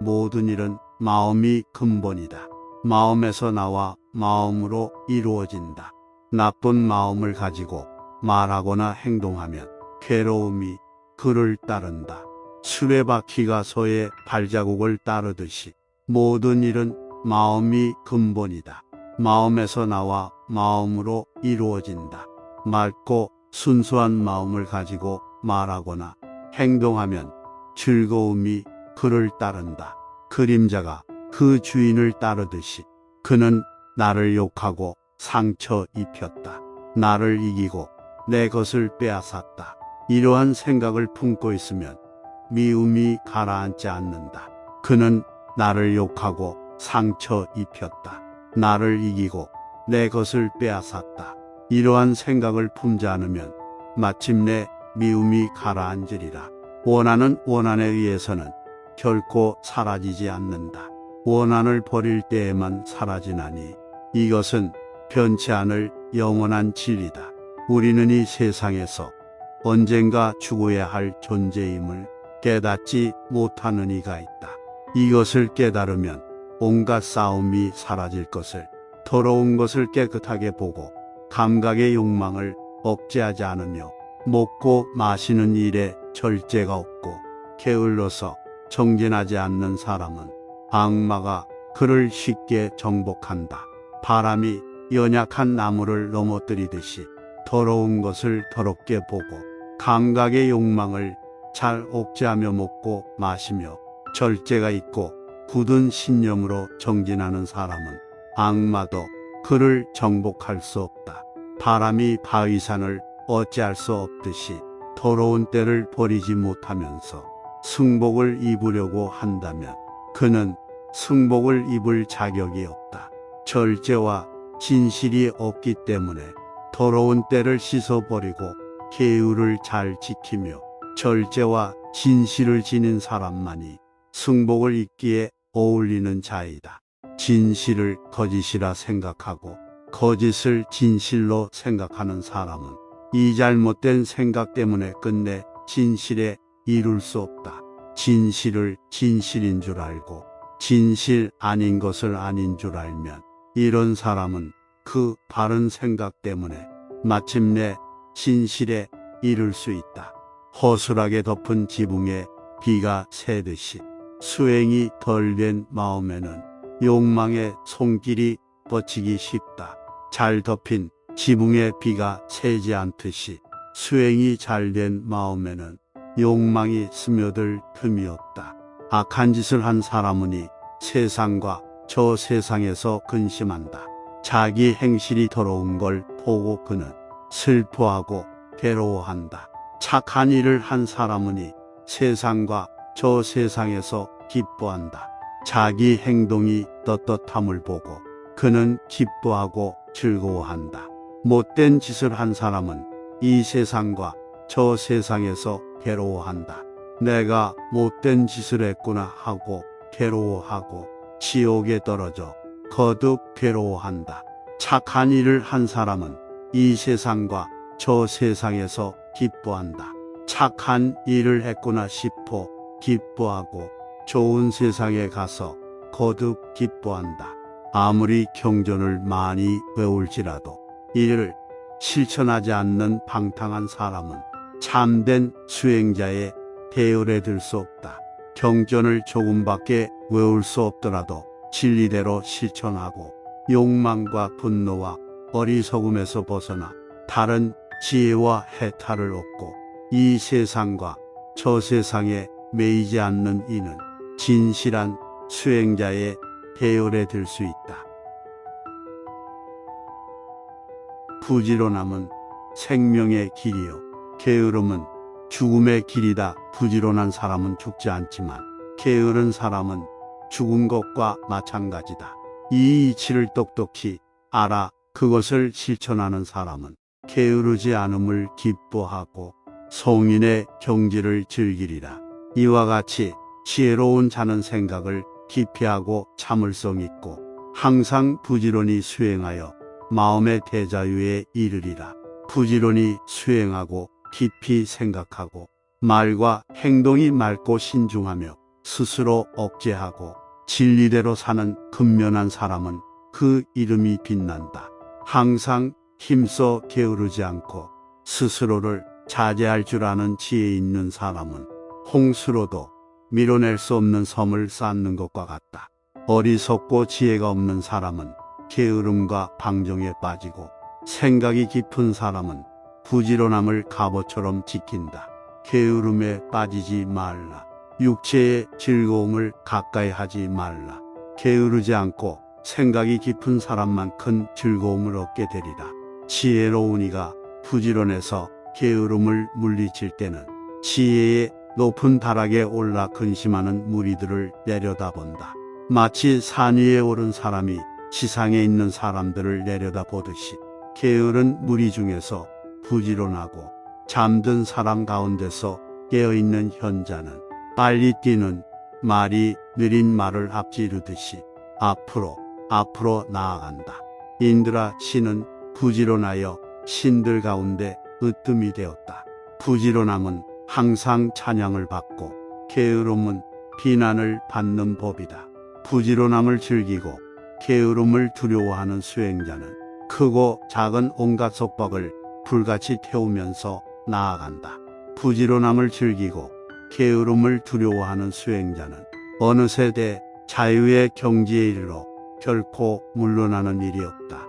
모든 일은 마음이 근본이다. 마음에서 나와 마음으로 이루어진다. 나쁜 마음을 가지고 말하거나 행동하면 괴로움이 그를 따른다. 수레바퀴가 소의 발자국을 따르듯이 모든 일은 마음이 근본이다. 마음에서 나와 마음으로 이루어진다. 맑고 순수한 마음을 가지고 말하거나 행동하면 즐거움이 그를 따른다. 그림자가 그 주인을 따르듯이 그는 나를 욕하고 상처 입혔다. 나를 이기고 내 것을 빼앗았다. 이러한 생각을 품고 있으면 미움이 가라앉지 않는다. 그는 나를 욕하고 상처 입혔다. 나를 이기고 내 것을 빼앗았다. 이러한 생각을 품지 않으면 마침내 미움이 가라앉으리라. 원한은 원한에 의해서는 결코 사라지지 않는다. 원한을 버릴 때에만 사라지나니 이것은 변치 않을 영원한 진리다. 우리는 이 세상에서 언젠가 죽어야 할 존재임을 깨닫지 못하는 이가 있다. 이것을 깨달으면 온갖 싸움이 사라질 것을, 더러운 것을 깨끗하게 보고 감각의 욕망을 억제하지 않으며 먹고 마시는 일에 절제가 없고 게을러서 정진하지 않는 사람은 악마가 그를 쉽게 정복한다. 바람이 연약한 나무를 넘어뜨리듯이 더러운 것을 더럽게 보고 감각의 욕망을 잘 억제하며 먹고 마시며 절제가 있고 굳은 신념으로 정진하는 사람은 악마도 그를 정복할 수 없다. 바람이 바위산을 어찌할 수 없듯이 더러운 때를 버리지 못하면서 승복을 입으려고 한다면 그는 승복을 입을 자격이 없다. 절제와 진실이 없기 때문에 더러운 때를 씻어버리고 계율을 잘 지키며 절제와 진실을 지닌 사람만이 승복을 입기에 어울리는 자이다. 진실을 거짓이라 생각하고 거짓을 진실로 생각하는 사람은 이 잘못된 생각 때문에 끝내 진실에 이룰 수 없다. 진실을 진실인 줄 알고 진실 아닌 것을 아닌 줄 알면 이런 사람은 그 바른 생각 때문에 마침내 진실에 이를 수 있다. 허술하게 덮은 지붕에 비가 새듯이 수행이 덜 된 마음에는 욕망의 손길이 뻗치기 쉽다. 잘 덮인 지붕에 비가 새지 않듯이 수행이 잘 된 마음에는 욕망이 스며들 틈이 없다. 악한 짓을 한 사람은 이 세상과 저 세상에서 근심한다. 자기 행실이 더러운 걸 보고 그는 슬퍼하고 괴로워한다. 착한 일을 한 사람은 이 세상과 저 세상에서 기뻐한다. 자기 행동이 떳떳함을 보고 그는 기뻐하고 즐거워한다. 못된 짓을 한 사람은 이 세상과 저 세상에서 괴로워한다. 내가 못된 짓을 했구나 하고 괴로워하고 지옥에 떨어져 거듭 괴로워한다. 착한 일을 한 사람은 이 세상과 저 세상에서 기뻐한다. 착한 일을 했구나 싶어 기뻐하고 좋은 세상에 가서 거듭 기뻐한다. 아무리 경전을 많이 외울지라도 이를 실천하지 않는 방탕한 사람은 참된 수행자의 대열에 들 수 없다. 경전을 조금밖에 외울 수 없더라도 진리대로 실천하고 욕망과 분노와 어리석음에서 벗어나 다른 지혜와 해탈을 얻고 이 세상과 저 세상에 매이지 않는 이는 진실한 수행자의 대열에 들 수 있다. 부지런함은 생명의 길이요 게으름은 죽음의 길이다. 부지런한 사람은 죽지 않지만 게으른 사람은 죽은 것과 마찬가지다. 이 이치를 똑똑히 알아 그것을 실천하는 사람은 게으르지 않음을 기뻐하고 성인의 경지를 즐기리라. 이와 같이 지혜로운 자는 생각을 깊이 하고 참을성 있고 항상 부지런히 수행하여 마음의 대자유에 이르리라. 부지런히 수행하고 깊이 생각하고 말과 행동이 맑고 신중하며 스스로 억제하고 진리대로 사는 근면한 사람은 그 이름이 빛난다. 항상 힘써 게으르지 않고 스스로를 자제할 줄 아는 지혜 있는 사람은 홍수로도 밀어낼 수 없는 섬을 쌓는 것과 같다. 어리석고 지혜가 없는 사람은 게으름과 방종에 빠지고 생각이 깊은 사람은 부지런함을 갑옷처럼 지킨다. 게으름에 빠지지 말라. 육체의 즐거움을 가까이 하지 말라. 게으르지 않고 생각이 깊은 사람만 큰 즐거움을 얻게 되리라. 지혜로운 이가 부지런해서 게으름을 물리칠 때는 지혜의 높은 다락에 올라 근심하는 무리들을 내려다본다. 마치 산 위에 오른 사람이 지상에 있는 사람들을 내려다보듯이 게으른 무리 중에서 부지런하고 잠든 사람 가운데서 깨어있는 현자는 빨리 뛰는 말이 느린 말을 앞지르듯이 앞으로 나아간다. 인드라 신은 부지런하여 신들 가운데 으뜸이 되었다. 부지런함은 항상 찬양을 받고 게으름은 비난을 받는 법이다. 부지런함을 즐기고 게으름을 두려워하는 수행자는 크고 작은 온갖 속박을 불같이 태우면서 나아간다. 부지런함을 즐기고 게으름을 두려워하는 수행자는 어느 세대 자유의 경지에 이르러 결코 물러나는 일이 없다.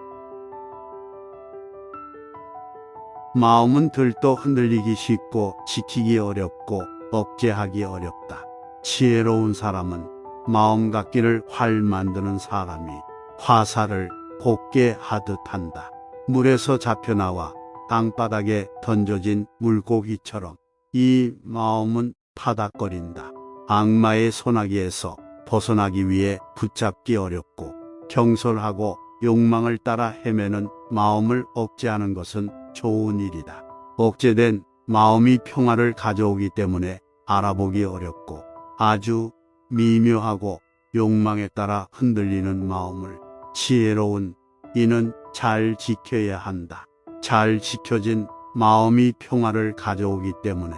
마음은 들떠 흔들리기 쉽고 지키기 어렵고 억제하기 어렵다. 지혜로운 사람은 마음 갖기를 활 만드는 사람이 화살을 곱게 하듯 한다. 물에서 잡혀나와 땅바닥에 던져진 물고기처럼 이 마음은 파닥거린다. 악마의 소나기에서 벗어나기 위해 붙잡기 어렵고 경솔하고 욕망을 따라 헤매는 마음을 억제하는 것은 좋은 일이다. 억제된 마음이 평화를 가져오기 때문에 알아보기 어렵고 아주 미묘하고 욕망에 따라 흔들리는 마음을 지혜로운 이는 잘 지켜야 한다. 잘 지켜진 마음이 평화를 가져오기 때문에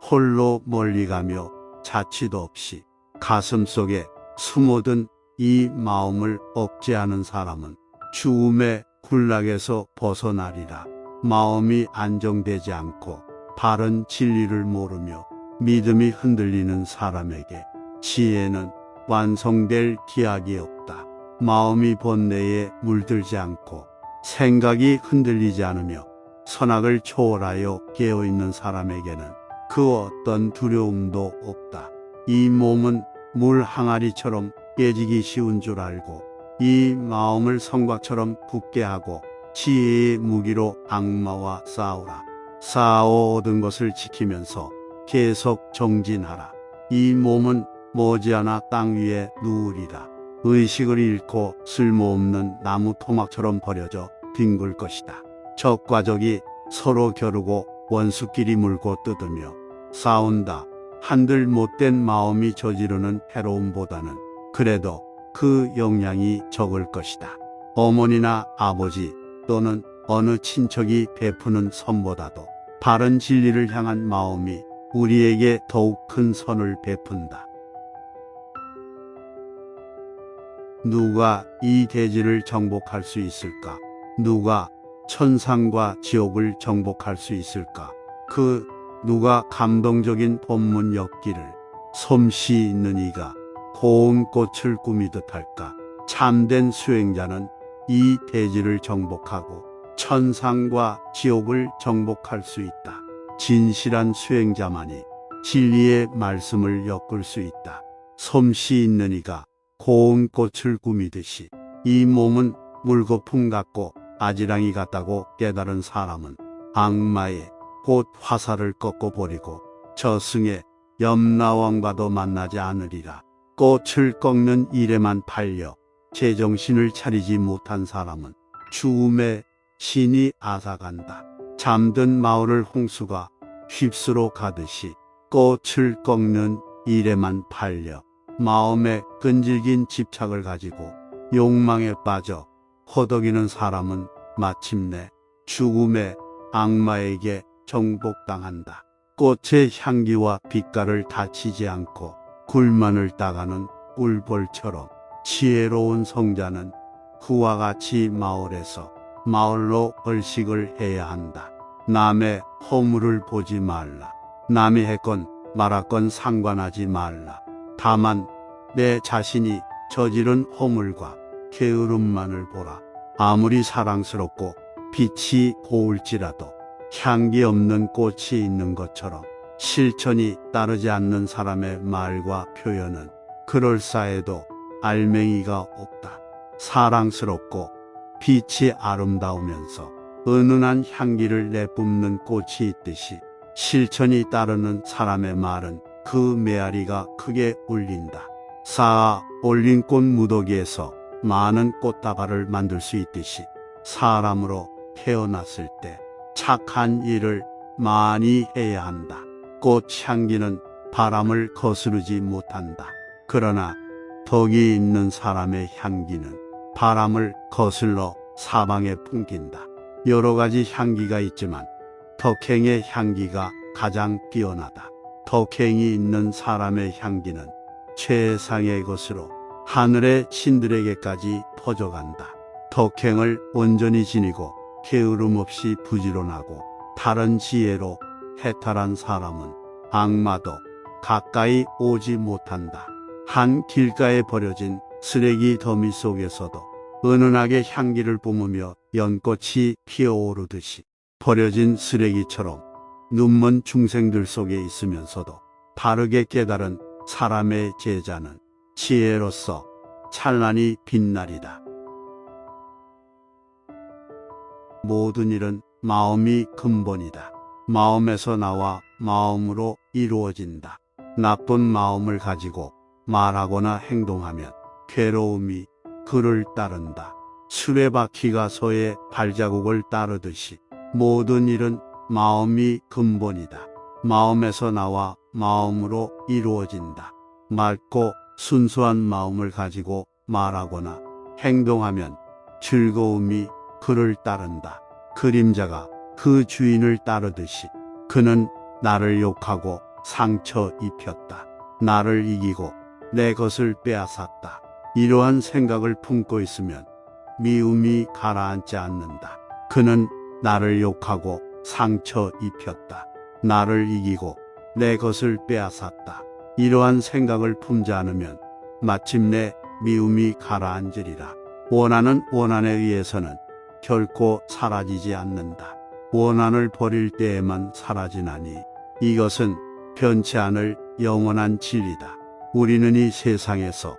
홀로 멀리 가며 자취도 없이 가슴 속에 숨어든 이 마음을 억제하는 사람은 죽음의 굴락에서 벗어나리라. 마음이 안정되지 않고 바른 진리를 모르며 믿음이 흔들리는 사람에게 지혜는 완성될 기약이 없다. 마음이 번뇌에 물들지 않고 생각이 흔들리지 않으며 선악을 초월하여 깨어있는 사람에게는 그 어떤 두려움도 없다. 이 몸은 물 항아리처럼 깨지기 쉬운 줄 알고 이 마음을 성곽처럼 굳게 하고 지혜의 무기로 악마와 싸우라. 싸워 얻은 것을 지키면서 계속 정진하라. 이 몸은 머지않아 땅 위에 누우리라. 의식을 잃고 쓸모없는 나무 토막처럼 버려져 뒹굴 것이다. 적과 적이 서로 겨루고 원수끼리 물고 뜯으며 싸운다. 한들 못된 마음이 저지르는 해로움보다는 그래도 그 영향이 적을 것이다. 어머니나 아버지 또는 어느 친척이 베푸는 선보다도 바른 진리를 향한 마음이 우리에게 더욱 큰 선을 베푼다. 누가 이 대지를 정복할 수 있을까? 누가 천상과 지옥을 정복할 수 있을까? 그 누가 감동적인 본문 엮기를 솜씨 있는 이가 고운 꽃을 꾸미듯 할까? 참된 수행자는 이 대지를 정복하고 천상과 지옥을 정복할 수 있다. 진실한 수행자만이 진리의 말씀을 엮을 수 있다. 솜씨 있는 이가 고운 꽃을 꾸미듯이 이 몸은 물거품 같고 아지랑이 같다고 깨달은 사람은 악마의 곧 화살을 꺾어버리고 저승의 염라왕과도 만나지 않으리라. 꽃을 꺾는 일에만 팔려 제정신을 차리지 못한 사람은 죽음의 신이 앗아간다. 잠든 마을을 홍수가 휩쓸어 가듯이 꽃을 꺾는 일에만 팔려 마음에 끈질긴 집착을 가지고 욕망에 빠져 허덕이는 사람은 마침내 죽음의 악마에게 정복당한다. 꽃의 향기와 빛깔을 다치지 않고 굴만을 따가는 꿀벌처럼 지혜로운 성자는 그와 같이 마을에서 마을로 얼식을 해야 한다. 남의 허물을 보지 말라. 남이 했건 말았건 상관하지 말라. 다만 내 자신이 저지른 허물과 게으름만을 보라. 아무리 사랑스럽고 빛이 고울지라도 향기 없는 꽃이 있는 것처럼 실천이 따르지 않는 사람의 말과 표현은 그럴싸해도 알맹이가 없다. 사랑스럽고 빛이 아름다우면서 은은한 향기를 내뿜는 꽃이 있듯이 실천이 따르는 사람의 말은 그 메아리가 크게 울린다. 쌓아 올린 꽃 무더기에서 많은 꽃다발을 만들 수 있듯이 사람으로 태어났을 때 착한 일을 많이 해야 한다. 꽃 향기는 바람을 거스르지 못한다. 그러나 덕이 있는 사람의 향기는 바람을 거슬러 사방에 풍긴다. 여러 가지 향기가 있지만 덕행의 향기가 가장 뛰어나다. 덕행이 있는 사람의 향기는 최상의 것으로 하늘의 신들에게까지 퍼져간다. 덕행을 온전히 지니고 게으름 없이 부지런하고 다른 지혜로 해탈한 사람은 악마도 가까이 오지 못한다. 한 길가에 버려진 쓰레기 더미 속에서도 은은하게 향기를 뿜으며 연꽃이 피어오르듯이 버려진 쓰레기처럼 눈먼 중생들 속에 있으면서도 바르게 깨달은 사람의 제자는 지혜로서 찬란히 빛나리다. 모든 일은 마음이 근본이다. 마음에서 나와 마음으로 이루어진다. 나쁜 마음을 가지고 말하거나 행동하면 괴로움이 그를 따른다. 수레바퀴가 소의 발자국을 따르듯이 모든 일은 마음이 근본이다. 마음에서 나와 마음으로 이루어진다. 맑고 순수한 마음을 가지고 말하거나 행동하면 즐거움이 그를 따른다. 그림자가 그 주인을 따르듯이 그는 나를 욕하고 상처 입혔다. 나를 이기고 내 것을 빼앗았다. 이러한 생각을 품고 있으면 미움이 가라앉지 않는다. 그는 나를 욕하고 상처 입혔다. 나를 이기고 내 것을 빼앗았다. 이러한 생각을 품지 않으면 마침내 미움이 가라앉으리라. 원하는 원한에 의해서는 결코 사라지지 않는다. 원한을 버릴 때에만 사라지나니 이것은 변치 않을 영원한 진리다. 우리는 이 세상에서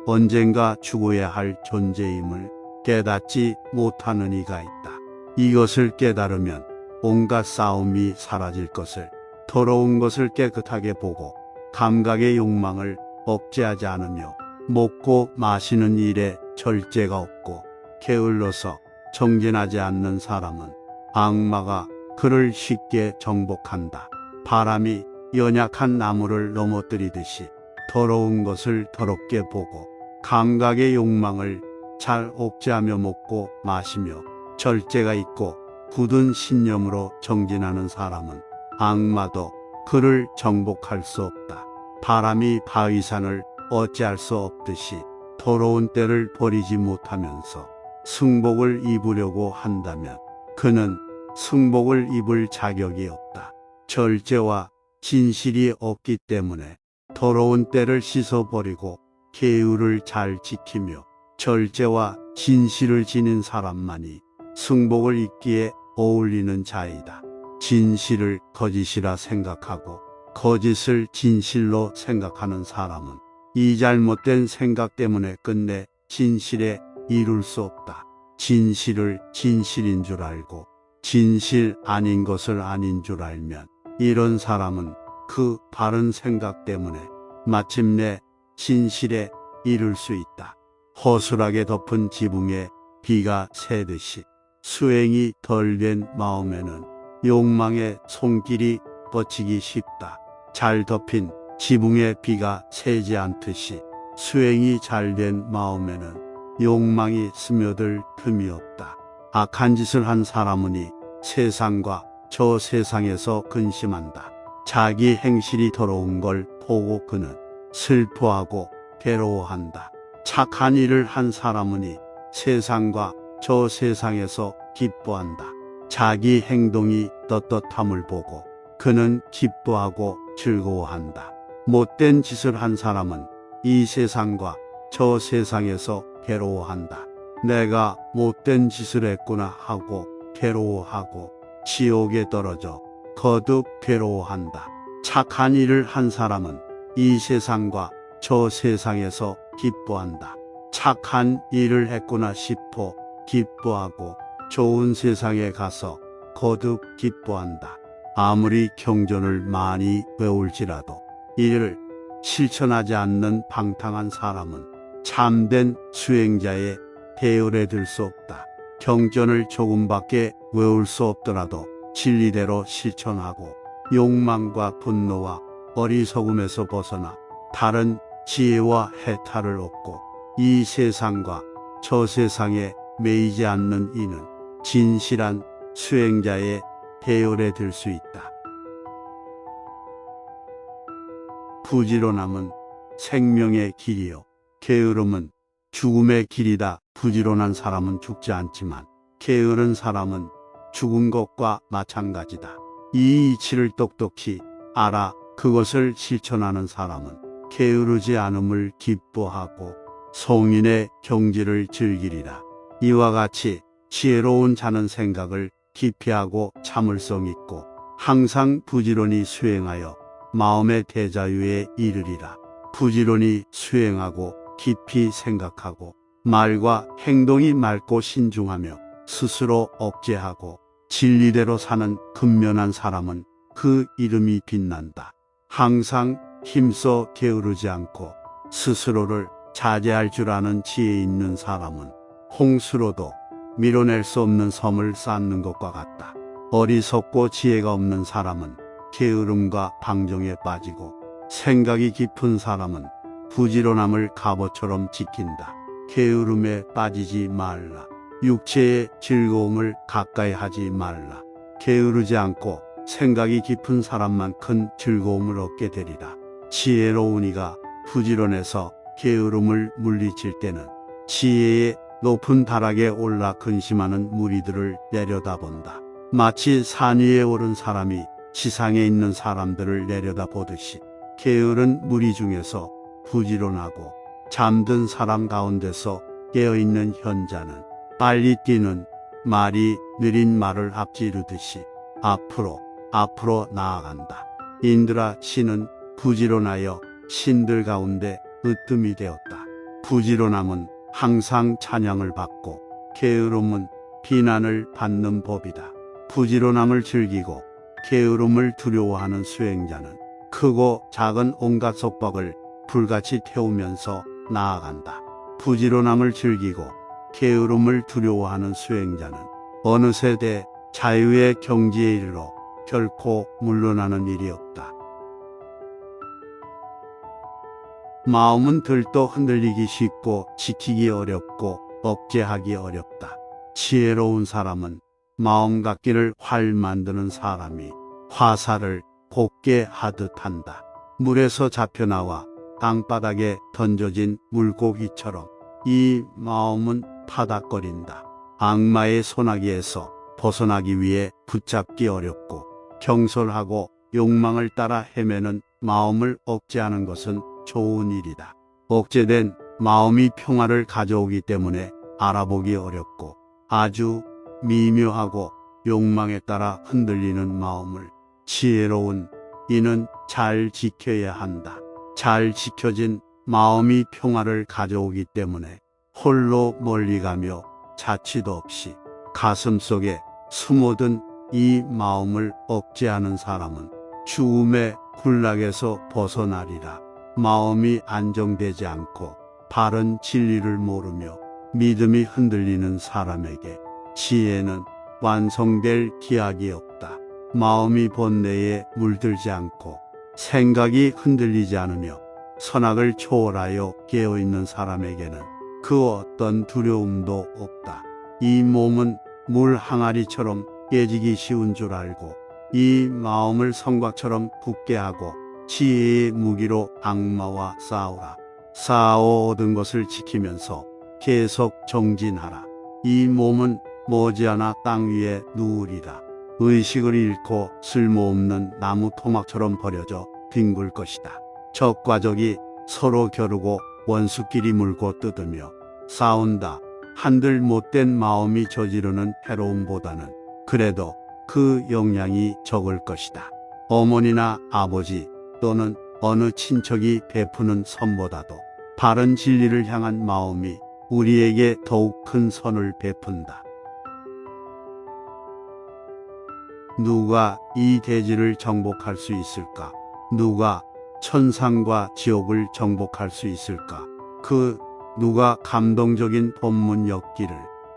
언젠가 죽어야 할 존재임을 깨닫지 못하는 이가 있다. 이것을 깨달으면 온갖 싸움이 사라질 것을, 더러운 것을 깨끗하게 보고 감각의 욕망을 억제하지 않으며 먹고 마시는 일에 절제가 없고 게을러서 정진하지 않는 사람은 악마가 그를 쉽게 정복한다. 바람이 연약한 나무를 넘어뜨리듯이 더러운 것을 더럽게 보고 감각의 욕망을 잘 억제하며 먹고 마시며 절제가 있고 굳은 신념으로 정진하는 사람은 악마도 그를 정복할 수 없다. 바람이 바위산을 어찌할 수 없듯이 더러운 때를 버리지 못하면서 승복을 입으려고 한다면 그는 승복을 입을 자격이 없다. 절제와 진실이 없기 때문에 더러운 때를 씻어버리고 계율을 잘 지키며 절제와 진실을 지닌 사람만이 승복을 입기에 어울리는 자이다. 진실을 거짓이라 생각하고 거짓을 진실로 생각하는 사람은 이 잘못된 생각 때문에 끝내 진실에 이룰 수 없다. 진실을 진실인 줄 알고 진실 아닌 것을 아닌 줄 알면 이런 사람은 그 바른 생각 때문에 마침내 진실에 이룰 수 있다. 허술하게 덮은 지붕에 비가 새듯이 수행이 덜 된 마음에는 욕망의 손길이 뻗치기 쉽다. 잘 덮인 지붕에 비가 새지 않듯이 수행이 잘 된 마음에는 욕망이 스며들 틈이 없다. 악한 짓을 한 사람은 세상과 저 세상에서 근심한다. 자기 행실이 더러운 걸 보고 그는 슬퍼하고 괴로워한다. 착한 일을 한 사람은 이 세상과 저 세상에서 기뻐한다. 자기 행동이 떳떳함을 보고 그는 기뻐하고 즐거워한다. 못된 짓을 한 사람은 이 세상과 저 세상에서 괴로워한다. 내가 못된 짓을 했구나 하고 괴로워하고 지옥에 떨어져 거듭 괴로워한다. 착한 일을 한 사람은 이 세상과 저 세상에서 기뻐한다. 착한 일을 했구나 싶어 기뻐하고 좋은 세상에 가서 거듭 기뻐한다. 아무리 경전을 많이 외울지라도 이를 실천하지 않는 방탕한 사람은 참된 수행자의 대열에 들 수 없다. 경전을 조금밖에 외울 수 없더라도 진리대로 실천하고 욕망과 분노와 어리석음에서 벗어나 다른 지혜와 해탈을 얻고 이 세상과 저 세상에 매이지 않는 이는 진실한 수행자의 대열에 들 수 있다. 부지런함은 생명의 길이요 게으름은 죽음의 길이다. 부지런한 사람은 죽지 않지만 게으른 사람은 죽은 것과 마찬가지다. 이 이치를 똑똑히 알아 그것을 실천하는 사람은 게으르지 않음을 기뻐하고 성인의 경지를 즐기리라. 이와 같이 지혜로운 자는 생각을 깊이 하고 참을성 있고 항상 부지런히 수행하여 마음의 대자유에 이르리라. 부지런히 수행하고 깊이 생각하고 말과 행동이 맑고 신중하며 스스로 억제하고 진리대로 사는 근면한 사람은 그 이름이 빛난다. 항상 힘써 게으르지 않고 스스로를 자제할 줄 아는 지혜 있는 사람은 홍수로도 밀어낼 수 없는 섬을 쌓는 것과 같다. 어리석고 지혜가 없는 사람은 게으름과 방종에 빠지고 생각이 깊은 사람은 부지런함을 갑옷처럼 지킨다. 게으름에 빠지지 말라. 육체의 즐거움을 가까이 하지 말라. 게으르지 않고 생각이 깊은 사람만 큰 즐거움을 얻게 되리라. 지혜로운 이가 부지런해서 게으름을 물리칠 때는 지혜의 높은 다락에 올라 근심하는 무리들을 내려다본다. 마치 산 위에 오른 사람이 지상에 있는 사람들을 내려다보듯이 게으른 무리 중에서 부지런하고 잠든 사람 가운데서 깨어있는 현자는 빨리 뛰는 말이 느린 말을 앞지르듯이 앞으로 나아간다. 인드라 신은 부지런하여 신들 가운데 으뜸이 되었다. 부지런함은 항상 찬양을 받고 게으름은 비난을 받는 법이다. 부지런함을 즐기고 게으름을 두려워하는 수행자는 크고 작은 온갖 속박을 불같이 태우면서 나아간다. 부지런함을 즐기고 게으름을 두려워하는 수행자는 어느 세대 자유의 경지에 이르러 결코 물러나는 일이 없다. 마음은 들떠 흔들리기 쉽고 지키기 어렵고 억제하기 어렵다. 지혜로운 사람은 마음 갖기를 활 만드는 사람이 화살을 곱게 하듯 한다. 물에서 잡혀나와 땅바닥에 던져진 물고기처럼 이 마음은 파닥거린다. 악마의 소나기에서 벗어나기 위해 붙잡기 어렵고 경솔하고 욕망을 따라 헤매는 마음을 억제하는 것은 좋은 일이다. 억제된 마음이 평화를 가져오기 때문에 알아보기 어렵고 아주 미묘하고 욕망에 따라 흔들리는 마음을 지혜로운 이는 잘 지켜야 한다. 잘 지켜진 마음이 평화를 가져오기 때문에 홀로 멀리 가며 자취도 없이 가슴 속에 숨어든 이 마음을 억제하는 사람은 죽음의 굴락에서 벗어나리라. 마음이 안정되지 않고 바른 진리를 모르며 믿음이 흔들리는 사람에게 지혜는 완성될 기약이 없다. 마음이 번뇌에 물들지 않고 생각이 흔들리지 않으며 선악을 초월하여 깨어있는 사람에게는 그 어떤 두려움도 없다. 이 몸은 물 항아리처럼 깨지기 쉬운 줄 알고 이 마음을 성곽처럼 굳게 하고 지혜의 무기로 악마와 싸우라. 싸워 얻은 것을 지키면서 계속 정진하라. 이 몸은 머지않아 땅 위에 누우리라. 의식을 잃고 쓸모없는 나무 토막처럼 버려져 뒹굴 것이다. 적과 적이 서로 겨루고 원수끼리 물고 뜯으며 싸운다. 한들 못된 마음이 저지르는 해로움보다는 그래도 그 영향이 적을 것이다. 어머니나 아버지 또는 어느 친척이 베푸는 선보다도 바른 진리를 향한 마음이 우리에게 더욱 큰 선을 베푼다. 누가 이 대지를 정복할 수 있을까? 누가 천상과 지옥을 정복할 수 있을까? 그 누가 감동적인 법문 엮기를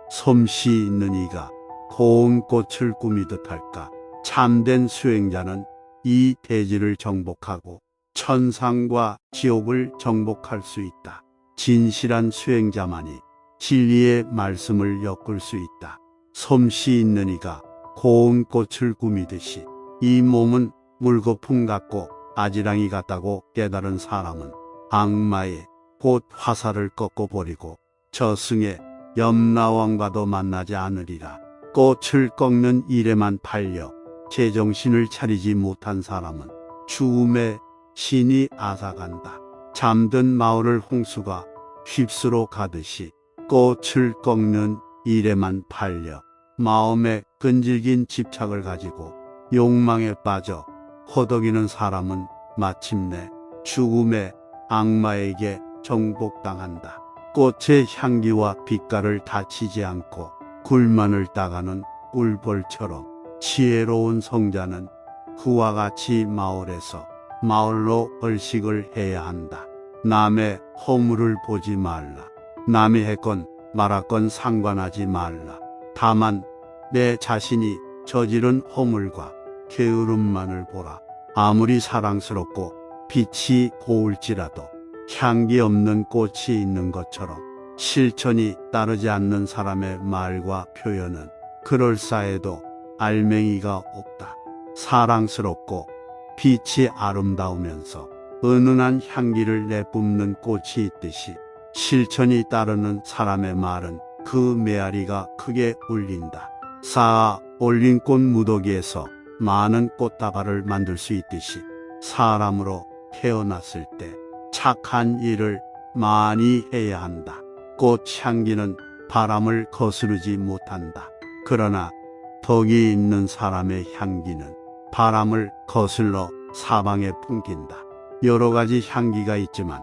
솜씨 있는 이가 고운 꽃을 꾸미듯 할까? 참된 수행자는 이 대지를 정복하고 천상과 지옥을 정복할 수 있다. 진실한 수행자만이 진리의 말씀을 엮을 수 있다. 솜씨 있는 이가 고운 꽃을 꾸미듯이 이 몸은 물거품 같고 아지랑이 같다고 깨달은 사람은 악마의 곧 화살을 꺾어버리고 저승의 염라왕과도 만나지 않으리라. 꽃을 꺾는 일에만 팔려 제정신을 차리지 못한 사람은 죽음의 신이 앗아간다. 잠든 마을을 홍수가 휩쓸어 가듯이 꽃을 꺾는 일에만 팔려 마음에 끈질긴 집착을 가지고 욕망에 빠져 허덕이는 사람은 마침내 죽음의 악마에게 정복당한다. 꽃의 향기와 빛깔을 다치지 않고 굴만을 따가는 꿀벌처럼 지혜로운 성자는 그와 같이 마을에서 마을로 얼식을 해야 한다. 남의 허물을 보지 말라. 남이 했건 말았건 상관하지 말라. 다만 내 자신이 저지른 허물과 게으름만을 보라. 아무리 사랑스럽고 빛이 고울지라도 향기 없는 꽃이 있는 것처럼 실천이 따르지 않는 사람의 말과 표현은 그럴싸해도 알맹이가 없다. 사랑스럽고 빛이 아름다우면서 은은한 향기를 내뿜는 꽃이 있듯이 실천이 따르는 사람의 말은 그 메아리가 크게 울린다. 쌓아 올린 꽃 무더기에서 많은 꽃다발을 만들 수 있듯이 사람으로 태어났을 때 착한 일을 많이 해야 한다. 꽃 향기는 바람을 거스르지 못한다. 그러나 덕이 있는 사람의 향기는 바람을 거슬러 사방에 풍긴다. 여러 가지 향기가 있지만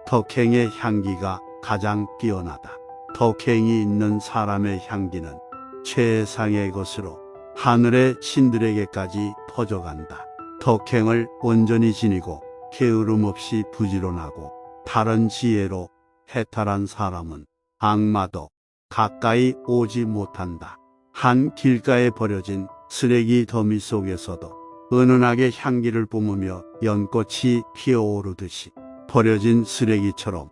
덕행의 향기가 가장 뛰어나다. 덕행이 있는 사람의 향기는 최상의 것으로 하늘의 신들에게까지 퍼져간다. 덕행을 온전히 지니고 게으름 없이 부지런하고 다른 지혜로 해탈한 사람은 악마도 가까이 오지 못한다. 한 길가에 버려진 쓰레기 더미 속에서도 은은하게 향기를 뿜으며 연꽃이 피어오르듯이 버려진 쓰레기처럼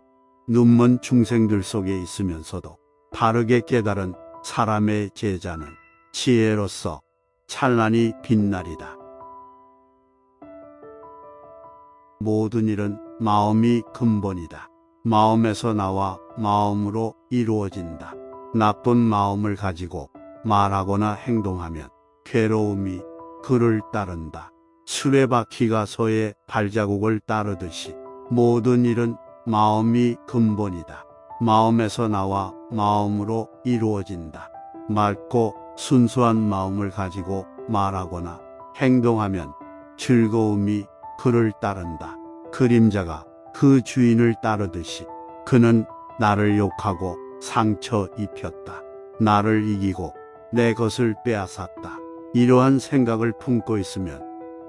눈먼 중생들 속에 있으면서도 바르게 깨달은 사람의 제자는 지혜로서 찬란히 빛나리다. 모든 일은 마음이 근본이다. 마음에서 나와 마음으로 이루어진다. 나쁜 마음을 가지고 말하거나 행동하면 괴로움이 그를 따른다. 수레바퀴가 소의 발자국을 따르듯이 모든 일은 마음이 근본이다. 마음에서 나와 마음으로 이루어진다. 맑고 순수한 마음을 가지고 말하거나 행동하면 즐거움이 그를 따른다. 그림자가 그 주인을 따르듯이 그는 나를 욕하고 상처 입혔다. 나를 이기고 내 것을 빼앗았다. 이러한 생각을 품고 있으면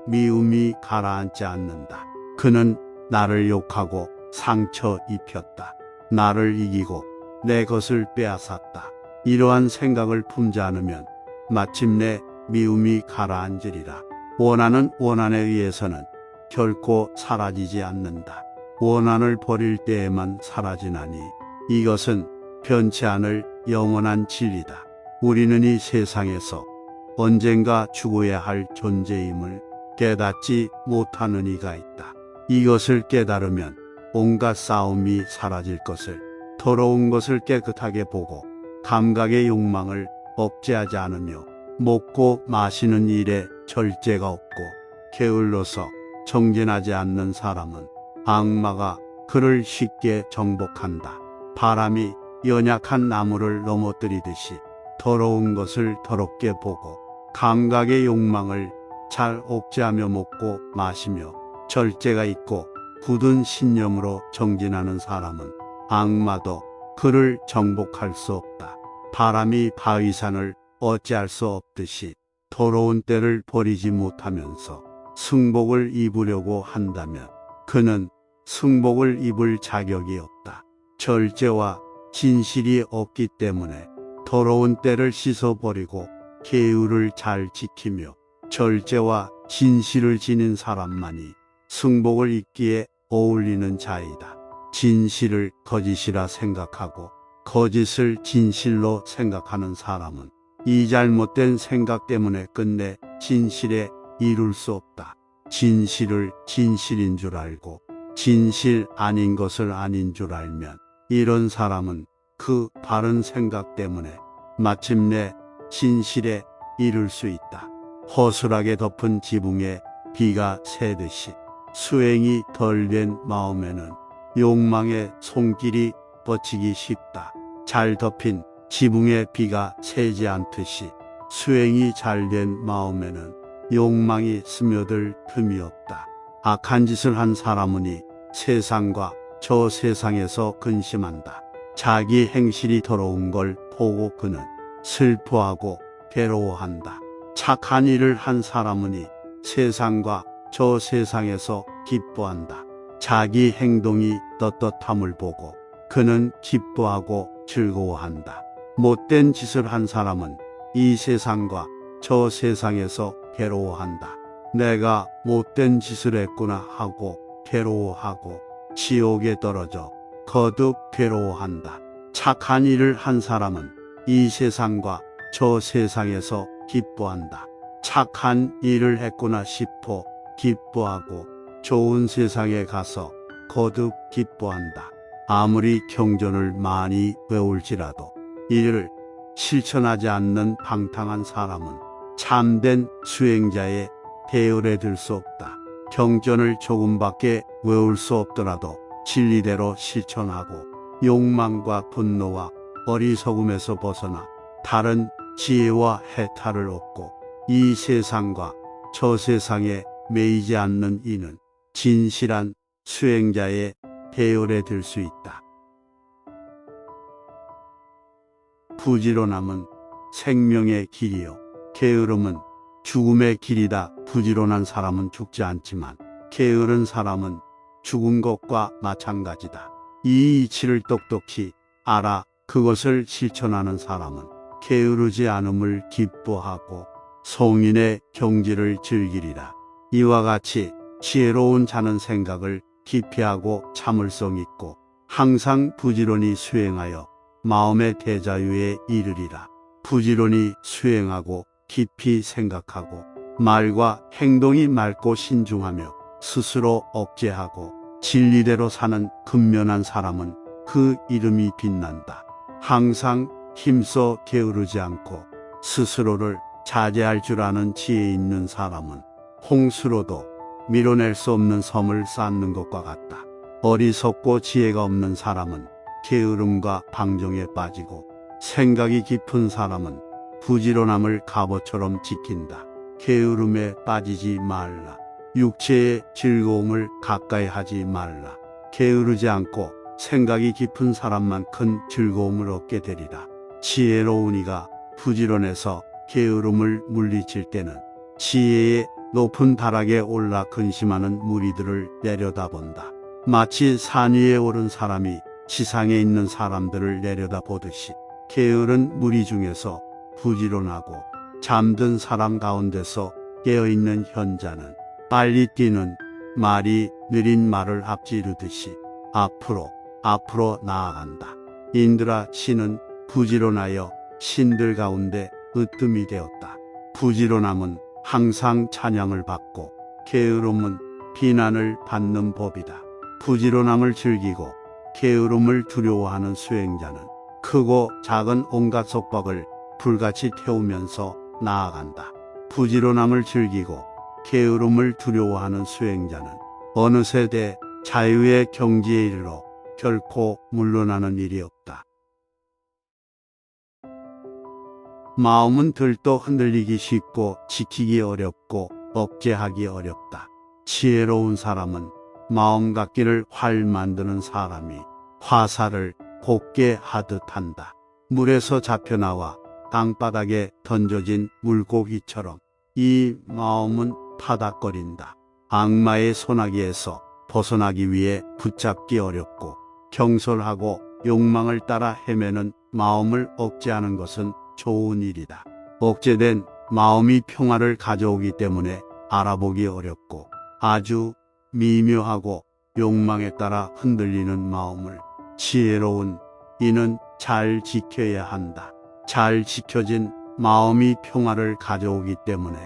미움이 가라앉지 않는다. 그는 나를 욕하고 상처 입혔다. 나를 이기고 내 것을 빼앗았다. 이러한 생각을 품지 않으면 마침내 미움이 가라앉으리라. 원하는 원한에 의해서는 결코 사라지지 않는다. 원한을 버릴 때에만 사라지나니 이것은 변치 않을 영원한 진리다. 우리는 이 세상에서 언젠가 죽어야 할 존재임을 깨닫지 못하는 이가 있다. 이것을 깨달으면 온갖 싸움이 사라질 것을, 더러운 것을 깨끗하게 보고 감각의 욕망을 억제하지 않으며 먹고 마시는 일에 절제가 없고 게을러서 정진하지 않는 사람은 악마가 그를 쉽게 정복한다. 바람이 연약한 나무를 넘어뜨리듯이 더러운 것을 더럽게 보고 감각의 욕망을 잘 억제하며 먹고 마시며 절제가 있고 굳은 신념으로 정진하는 사람은 악마도 그를 정복할 수 없다. 바람이 바위산을 어찌할 수 없듯이 더러운 때를 버리지 못하면서 승복을 입으려고 한다면 그는 승복을 입을 자격이 없다. 절제와 진실이 없기 때문에 더러운 때를 씻어버리고 계율을 잘 지키며 절제와 진실을 지닌 사람만이 승복을 입기에 어울리는 자이다. 진실을 거짓이라 생각하고 거짓을 진실로 생각하는 사람은 이 잘못된 생각 때문에 끝내 진실에 이룰 수 없다. 진실을 진실인 줄 알고 진실 아닌 것을 아닌 줄 알면 이런 사람은 그 바른 생각 때문에 마침내 진실에 이룰 수 있다. 허술하게 덮은 지붕에 비가 새듯이 수행이 덜 된 마음에는 욕망의 손길이 뻗치기 쉽다. 잘 덮인 지붕에 비가 새지 않듯이 수행이 잘 된 마음에는 욕망이 스며들 틈이 없다. 악한 짓을 한 사람은 세상과 저 세상에서 근심한다. 자기 행실이 더러운 걸 보고 그는 슬퍼하고 괴로워한다. 착한 일을 한 사람은 세상과 저 세상에서 기뻐한다. 자기 행동이 떳떳함을 보고 그는 기뻐하고 즐거워한다. 못된 짓을 한 사람은 이 세상과 저 세상에서 괴로워한다. 내가 못된 짓을 했구나 하고 괴로워하고 지옥에 떨어져 거듭 괴로워한다. 착한 일을 한 사람은 이 세상과 저 세상에서 기뻐한다. 착한 일을 했구나 싶어 기뻐하고 좋은 세상에 가서 거듭 기뻐한다. 아무리 경전을 많이 외울지라도 이를 실천하지 않는 방탕한 사람은 참된 수행자의 대열에 들 수 없다. 경전을 조금밖에 외울 수 없더라도 진리대로 실천하고 욕망과 분노와 어리석음에서 벗어나 다른 지혜와 해탈을 얻고 이 세상과 저 세상에 매이지 않는 이는 진실한 수행자의 대열에 들 수 있다. 부지런함은 생명의 길이요 게으름은 죽음의 길이다. 부지런한 사람은 죽지 않지만 게으른 사람은 죽은 것과 마찬가지다. 이 이치를 똑똑히 알아 그것을 실천하는 사람은 게으르지 않음을 기뻐하고 성인의 경지를 즐기리라. 이와 같이 지혜로운 자는 생각을 기피하고 참을성 있고 항상 부지런히 수행하여 마음의 대자유에 이르리라. 부지런히 수행하고 깊이 생각하고 말과 행동이 맑고 신중하며 스스로 억제하고 진리대로 사는 근면한 사람은 그 이름이 빛난다. 항상 힘써 게으르지 않고 스스로를 자제할 줄 아는 지혜 있는 사람은 홍수로도 밀어낼 수 없는 섬을 쌓는 것과 같다. 어리석고 지혜가 없는 사람은 게으름과 방종에 빠지고 생각이 깊은 사람은 부지런함을 갑옷처럼 지킨다. 게으름에 빠지지 말라. 육체의 즐거움을 가까이 하지 말라. 게으르지 않고 생각이 깊은 사람만 큰 즐거움을 얻게 되리라. 지혜로운 이가 부지런해서 게으름을 물리칠 때는 지혜의 높은 다락에 올라 근심하는 무리들을 내려다본다. 마치 산 위에 오른 사람이 지상에 있는 사람들을 내려다보듯이 게으른 무리 중에서 부지런하고 잠든 사람 가운데서 깨어있는 현자는 빨리 뛰는 말이 느린 말을 앞지르듯이 앞으로 나아간다. 인드라 신은 부지런하여 신들 가운데 으뜸이 되었다. 부지런함은 항상 찬양을 받고 게으름은 비난을 받는 법이다. 부지런함을 즐기고 게으름을 두려워하는 수행자는 크고 작은 온갖 속박을 불같이 태우면서 나아간다. 부지런함을 즐기고 게으름을 두려워하는 수행자는 어느 세대 자유의 경지에 이르러 결코 물러나는 일이 없다. 마음은 들떠 흔들리기 쉽고 지키기 어렵고 억제하기 어렵다. 지혜로운 사람은 마음 갖기를 활 만드는 사람이 화살을 곱게 하듯 한다. 물에서 잡혀나와 땅바닥에 던져진 물고기처럼 이 마음은 파닥거린다. 악마의 소나기에서 벗어나기 위해 붙잡기 어렵고 경솔하고 욕망을 따라 헤매는 마음을 억제하는 것은 좋은 일이다. 억제된 마음이 평화를 가져오기 때문에 알아보기 어렵고 아주 미묘하고 욕망에 따라 흔들리는 마음을 지혜로운 이는 잘 지켜야 한다. 잘 지켜진 마음이 평화를 가져오기 때문에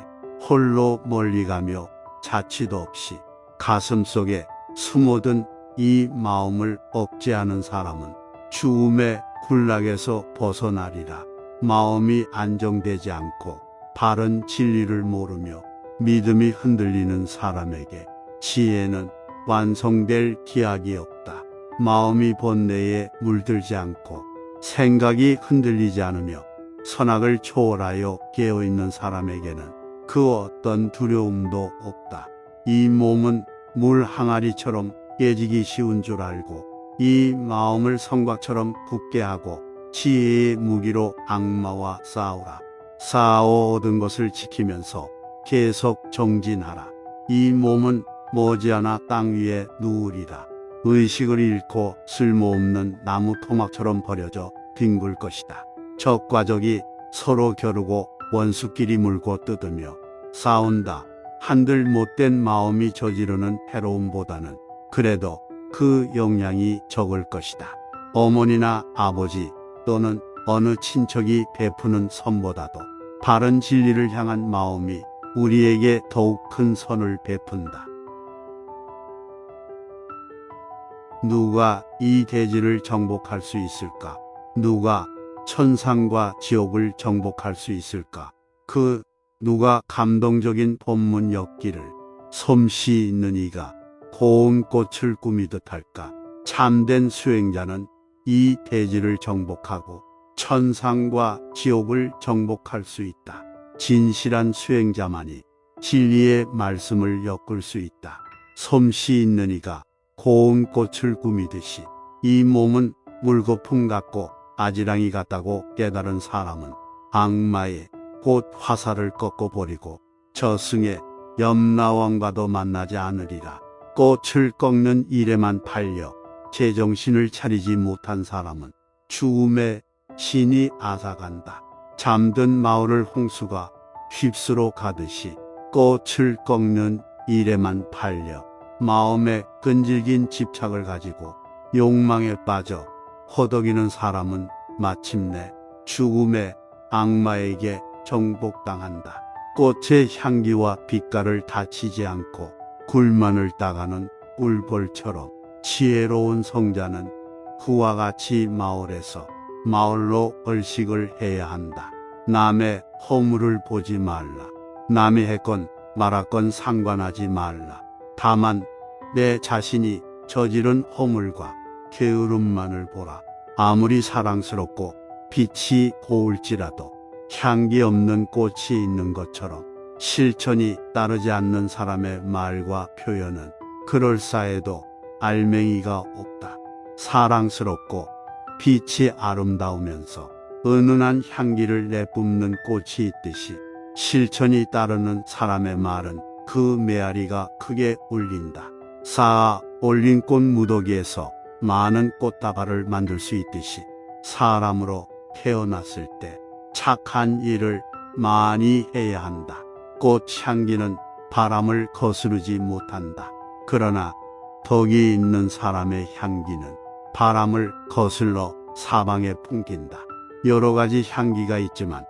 홀로 멀리 가며 자취도 없이 가슴 속에 숨어든 이 마음을 억제하는 사람은 죽음의 굴락에서 벗어나리라. 마음이 안정되지 않고 바른 진리를 모르며 믿음이 흔들리는 사람에게 지혜는 완성될 기약이 없다. 마음이 번뇌에 물들지 않고 생각이 흔들리지 않으며 선악을 초월하여 깨어있는 사람에게는 그 어떤 두려움도 없다. 이 몸은 물 항아리처럼 깨지기 쉬운 줄 알고 이 마음을 성곽처럼 굳게 하고 지혜의 무기로 악마와 싸우라. 싸워 얻은 것을 지키면서 계속 정진하라. 이 몸은 머지않아 땅 위에 누우리라. 의식을 잃고 쓸모없는 나무 토막처럼 버려져 뒹굴 것이다. 적과 적이 서로 겨루고 원수끼리 물고 뜯으며 싸운다. 한들 못된 마음이 저지르는 해로움보다는 그래도 그 영향이 적을 것이다. 어머니나 아버지 또는 어느 친척이 베푸는 선보다도 바른 진리를 향한 마음이 우리에게 더욱 큰 선을 베푼다. 누가 이 대지를 정복할 수 있을까? 누가 천상과 지옥을 정복할 수 있을까? 그 누가 감동적인 본문 엮기를 솜씨 있는 이가 고운 꽃을 꾸미듯 할까? 참된 수행자는 이 대지를 정복하고 천상과 지옥을 정복할 수 있다. 진실한 수행자만이 진리의 말씀을 엮을 수 있다. 솜씨 있는 이가 고운 꽃을 꾸미듯이 이 몸은 물거품 같고 아지랑이 같다고 깨달은 사람은 악마의 꽃 화살을 꺾어버리고 저승의 염라왕과도 만나지 않으리라. 꽃을 꺾는 일에만 팔려 제정신을 차리지 못한 사람은 죽음의 신이 앗아간다. 잠든 마을을 홍수가 휩쓸어 가듯이 꽃을 꺾는 일에만 팔려 마음에 끈질긴 집착을 가지고 욕망에 빠져 허덕이는 사람은 마침내 죽음의 악마에게 정복당한다. 꽃의 향기와 빛깔을 다치지 않고 굴만을 따가는 꿀벌처럼 지혜로운 성자는 그와 같이 마을에서 마을로 얼식을 해야 한다. 남의 허물을 보지 말라. 남이 했건 말았건 상관하지 말라. 다만 내 자신이 저지른 허물과 게으름만을 보라. 아무리 사랑스럽고 빛이 고울지라도 향기 없는 꽃이 있는 것처럼 실천이 따르지 않는 사람의 말과 표현은 그럴싸해도 알맹이가 없다. 사랑스럽고 빛이 아름다우면서 은은한 향기를 내뿜는 꽃이 있듯이 실천이 따르는 사람의 말은 그 메아리가 크게 울린다. 쌓아 올린 꽃 무더기에서 많은 꽃다발을 만들 수 있듯이 사람으로 태어났을 때 착한 일을 많이 해야 한다. 꽃 향기는 바람을 거스르지 못한다. 그러나 덕이 있는 사람의 향기는 바람을 거슬러 사방에 풍긴다. 여러 가지 향기가 있지만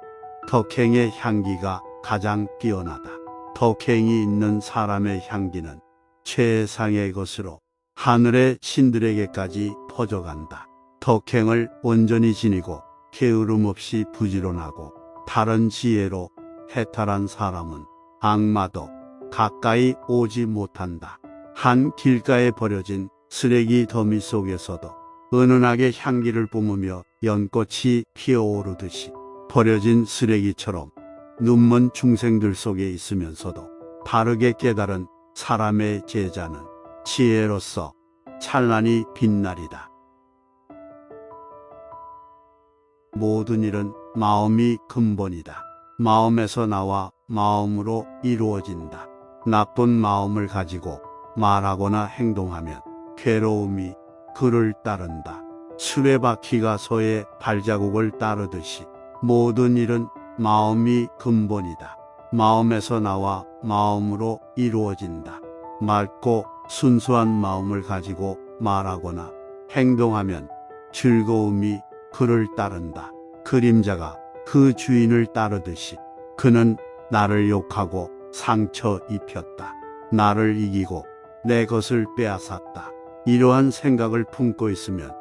덕행의 향기가 가장 뛰어나다. 덕행이 있는 사람의 향기는 최상의 것으로 하늘의 신들에게까지 퍼져간다. 덕행을 온전히 지니고 게으름 없이 부지런하고 다른 지혜로 해탈한 사람은 악마도 가까이 오지 못한다. 한 길가에 버려진 쓰레기 더미 속에서도 은은하게 향기를 뿜으며 연꽃이 피어오르듯이 버려진 쓰레기처럼 눈먼 중생들 속에 있으면서도 바르게 깨달은 사람의 제자는 지혜로서 찬란히 빛나리다. 모든 일은 마음이 근본이다. 마음에서 나와 마음으로 이루어진다. 나쁜 마음을 가지고 말하거나 행동하면 괴로움이 그를 따른다. 수레바퀴가 소의 발자국을 따르듯이 모든 일은 마음이 근본이다. 마음에서 나와 마음으로 이루어진다. 맑고 순수한 마음을 가지고 말하거나 행동하면 즐거움이 그를 따른다. 그림자가 그 주인을 따르듯이 그는 나를 욕하고 상처 입혔다. 나를 이기고 내 것을 빼앗았다. 이러한 생각을 품고 있으면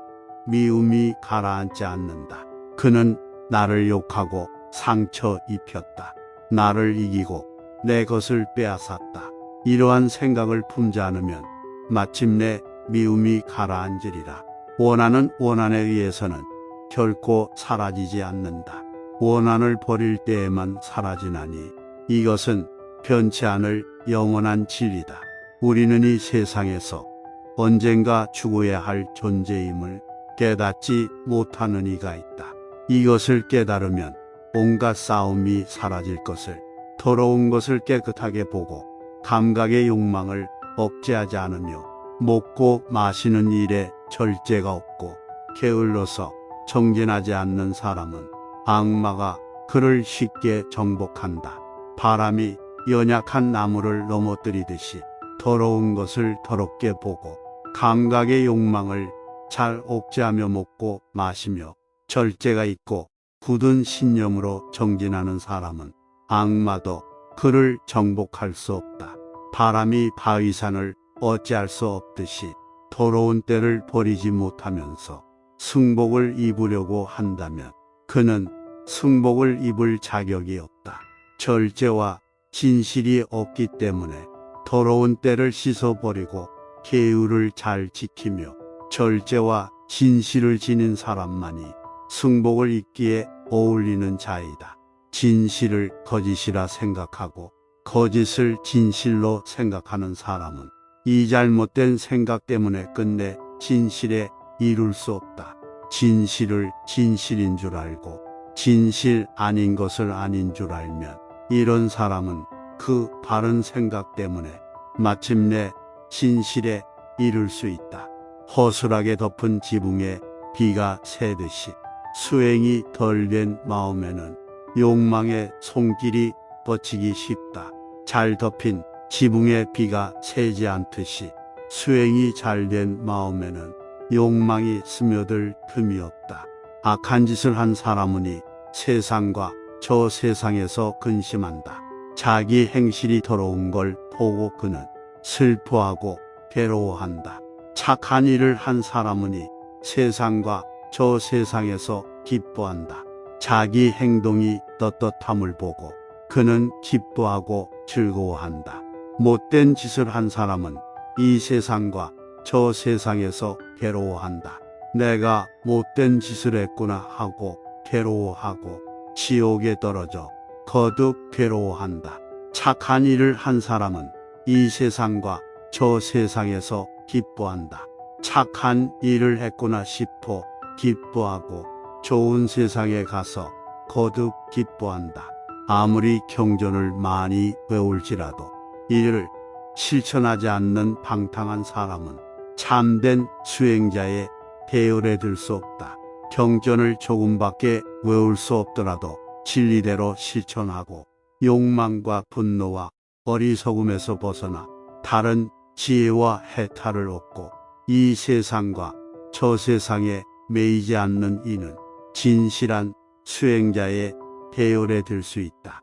미움이 가라앉지 않는다. 그는 나를 욕하고 상처 입혔다. 나를 이기고 내 것을 빼앗았다. 이러한 생각을 품지 않으면 마침내 미움이 가라앉으리라. 원한은 원한에 의해서는 결코 사라지지 않는다. 원한을 버릴 때에만 사라지나니 이것은 변치 않을 영원한 진리다. 우리는 이 세상에서 언젠가 죽어야 할 존재임을 깨닫지 못하는 이가 있다. 이것을 깨달으면 온갖 싸움이 사라질 것을, 더러운 것을 깨끗하게 보고 감각의 욕망을 억제하지 않으며 먹고 마시는 일에 절제가 없고 게을러서 정진하지 않는 사람은 악마가 그를 쉽게 정복한다. 바람이 연약한 나무를 넘어뜨리듯이 더러운 것을 더럽게 보고 감각의 욕망을 잘 억제하며 먹고 마시며 절제가 있고 굳은 신념으로 정진하는 사람은 악마도 그를 정복할 수 없다. 바람이 바위산을 어찌할 수 없듯이 더러운 때를 버리지 못하면서 승복을 입으려고 한다면 그는 승복을 입을 자격이 없다. 절제와 진실이 없기 때문에 더러운 때를 씻어버리고 계율을 잘 지키며 절제와 진실을 지닌 사람만이 승복을 입기에 어울리는 자이다. 진실을 거짓이라 생각하고 거짓을 진실로 생각하는 사람은 이 잘못된 생각 때문에 끝내 진실에 이룰 수 없다. 진실을 진실인 줄 알고 진실 아닌 것을 아닌 줄 알면 이런 사람은 그 바른 생각 때문에 마침내 진실에 이룰 수 있다. 허술하게 덮은 지붕에 비가 새듯이 수행이 덜 된 마음에는 욕망의 손길이 뻗치기 쉽다. 잘 덮인 지붕에 비가 새지 않듯이 수행이 잘 된 마음에는 욕망이 스며들 틈이 없다. 악한 짓을 한 사람은 이 세상과 저 세상에서 근심한다. 자기 행실이 더러운 걸 보고 그는 슬퍼하고 괴로워한다. 착한 일을 한 사람은 이 세상과 저 세상에서 기뻐한다. 자기 행동이 떳떳함을 보고 그는 기뻐하고 즐거워한다. 못된 짓을 한 사람은 이 세상과 저 세상에서 괴로워한다. 내가 못된 짓을 했구나 하고 괴로워하고 지옥에 떨어져 거듭 괴로워한다. 착한 일을 한 사람은 이 세상과 저 세상에서 기뻐한다. 착한 일을 했구나 싶어 기뻐하고 좋은 세상에 가서 거듭 기뻐한다. 아무리 경전을 많이 외울지라도 이를 실천하지 않는 방탕한 사람은 참된 수행자의 대열에 들 수 없다. 경전을 조금밖에 외울 수 없더라도 진리대로 실천하고 욕망과 분노와 어리석음에서 벗어나 다른 지혜와 해탈을 얻고 이 세상과 저 세상에 매이지 않는 이는 진실한 수행자의 대열에 들 수 있다.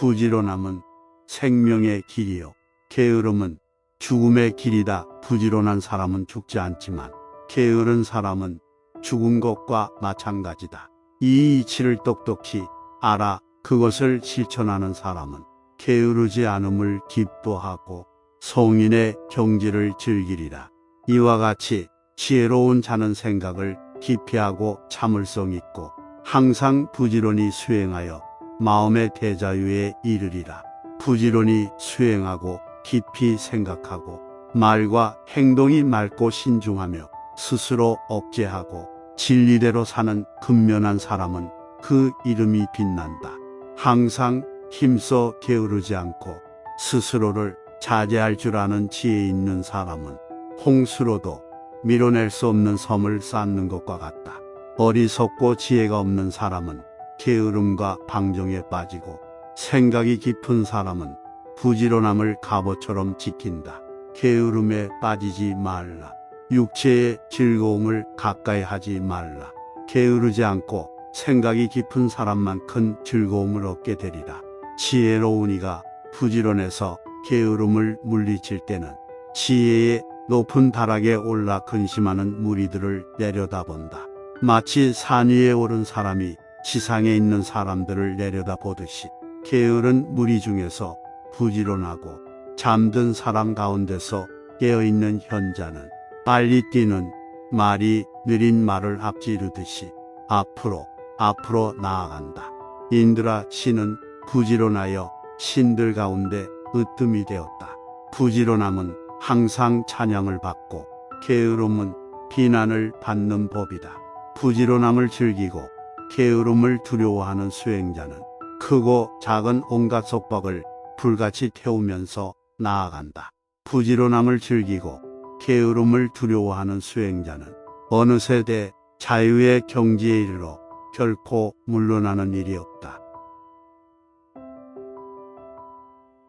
부지런함은 생명의 길이요 게으름은 죽음의 길이다. 부지런한 사람은 죽지 않지만 게으른 사람은 죽은 것과 마찬가지다. 이 이치를 똑똑히 알아 그것을 실천하는 사람은 게으르지 않음을 기뻐하고 성인의 경지를 즐기리라. 이와 같이 지혜로운 자는 생각을 깊이 하고 참을성 있고 항상 부지런히 수행하여 마음의 대자유에 이르리라. 부지런히 수행하고 깊이 생각하고 말과 행동이 맑고 신중하며 스스로 억제하고 진리대로 사는 근면한 사람은 그 이름이 빛난다. 항상 힘써 게으르지 않고 스스로를 자제할 줄 아는 지혜 있는 사람은 홍수로도 밀어낼 수 없는 섬을 쌓는 것과 같다. 어리석고 지혜가 없는 사람은 게으름과 방종에 빠지고 생각이 깊은 사람은 부지런함을 갑옷처럼 지킨다. 게으름에 빠지지 말라. 육체의 즐거움을 가까이 하지 말라. 게으르지 않고 생각이 깊은 사람만 큰 즐거움을 얻게 되리라. 지혜로운 이가 부지런해서 게으름을 물리칠 때는 지혜의 높은 다락에 올라 근심하는 무리들을 내려다본다. 마치 산 위에 오른 사람이 지상에 있는 사람들을 내려다보듯이 게으른 무리 중에서 부지런하고 잠든 사람 가운데서 깨어있는 현자는 빨리 뛰는 말이 느린 말을 앞지르듯이 앞으로 나아간다. 인드라 신은 부지런하여 신들 가운데 으뜸이 되었다. 부지런함은 항상 찬양을 받고 게으름은 비난을 받는 법이다. 부지런함을 즐기고 게으름을 두려워하는 수행자는 크고 작은 온갖 속박을 불같이 태우면서 나아간다. 부지런함을 즐기고 게으름을 두려워하는 수행자는 어느 세대 자유의 경지에 이르러 결코 물러나는 일이 없다.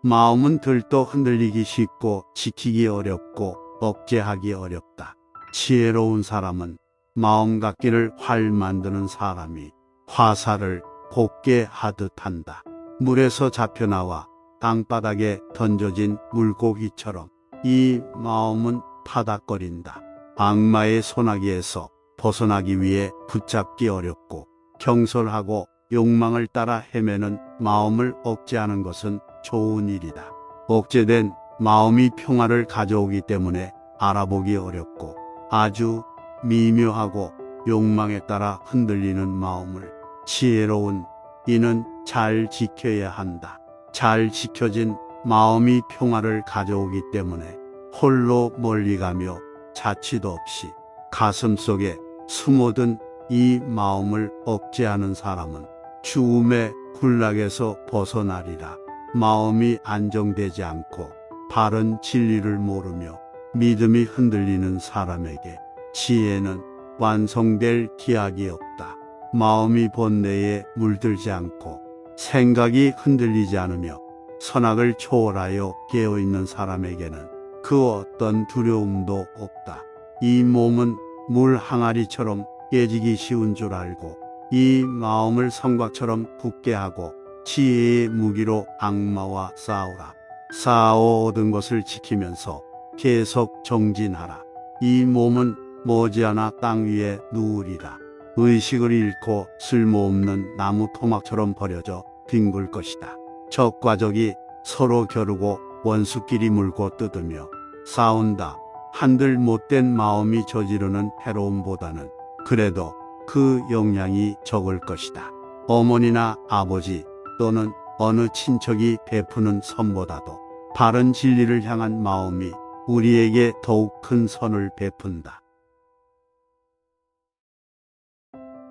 마음은 들떠 흔들리기 쉽고 지키기 어렵고 억제하기 어렵다. 지혜로운 사람은 마음 갖기를 활 만드는 사람이 화살을 곱게 하듯 한다. 물에서 잡혀나와 땅바닥에 던져진 물고기처럼 이 마음은 파닥거린다. 악마의 소나기에서 벗어나기 위해 붙잡기 어렵고 경솔하고 욕망을 따라 헤매는 마음을 억제하는 것은 좋은 일이다. 억제된 마음이 평화를 가져오기 때문에 알아보기 어렵고 아주 미묘하고 욕망에 따라 흔들리는 마음을 지혜로운 이는 잘 지켜야 한다. 잘 지켜진 마음이 평화를 가져오기 때문에 홀로 멀리 가며 자취도 없이 가슴 속에 숨어든 이 마음을 억제하는 사람은 죽음의 굴락에서 벗어나리라. 마음이 안정되지 않고 바른 진리를 모르며 믿음이 흔들리는 사람에게 지혜는 완성될 기약이 없다. 마음이 번뇌에 물들지 않고 생각이 흔들리지 않으며 선악을 초월하여 깨어있는 사람에게는 그 어떤 두려움도 없다. 이 몸은 물 항아리처럼 깨지기 쉬운 줄 알고 이 마음을 성곽처럼 굳게 하고 지혜의 무기로 악마와 싸우라. 싸워 얻은 것을 지키면서 계속 정진하라. 이 몸은 머지않아 땅 위에 누우리라. 의식을 잃고 쓸모없는 나무 토막처럼 버려져 뒹굴 것이다. 적과 적이 서로 겨루고 원수끼리 물고 뜯으며 싸운다. 한들 못된 마음이 저지르는 해로움보다는 그래도 그 영향이 적을 것이다. 어머니나 아버지 또는 어느 친척이 베푸는 선보다도 바른 진리를 향한 마음이 우리에게 더욱 큰 선을 베푼다.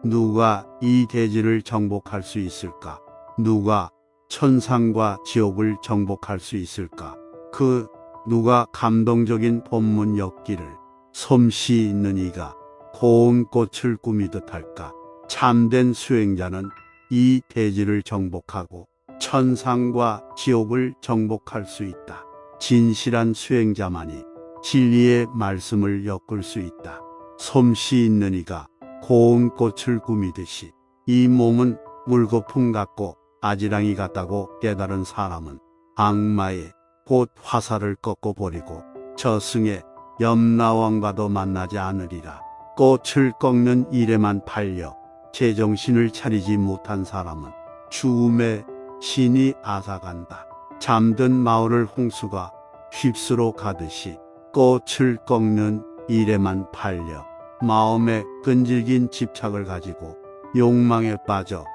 누가 이 대지를 정복할 수 있을까? 누가 천상과 지옥을 정복할 수 있을까? 그 누가 감동적인 법문 엮기를 솜씨 있는 이가 고운 꽃을 꾸미듯 할까? 참된 수행자는 이 대지를 정복하고 천상과 지옥을 정복할 수 있다. 진실한 수행자만이 진리의 말씀을 엮을 수 있다. 솜씨 있는 이가 고운 꽃을 꾸미듯이 이 몸은 물거품 같고 아지랑이 같다고 깨달은 사람은 악마의 곧 화살을 꺾어버리고 저승의 염라왕과도 만나지 않으리라. 꽃을 꺾는 일에만 팔려 제정신을 차리지 못한 사람은 죽음의 신이 앗아간다. 잠든 마을을 홍수가 휩쓸어 가듯이 꽃을 꺾는 일에만 팔려 마음에 끈질긴 집착을 가지고 욕망에 빠져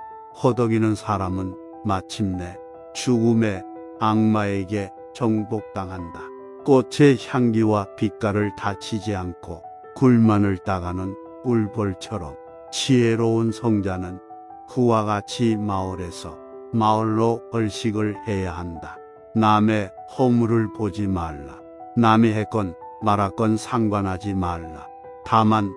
허덕이는 사람은 마침내 죽음의 악마에게 정복당한다. 꽃의 향기와 빛깔을 다치지 않고 굴만을 따가는 꿀벌처럼 지혜로운 성자는 그와 같이 마을에서 마을로 얼식을 해야 한다. 남의 허물을 보지 말라. 남이 했건 말았건 상관하지 말라. 다만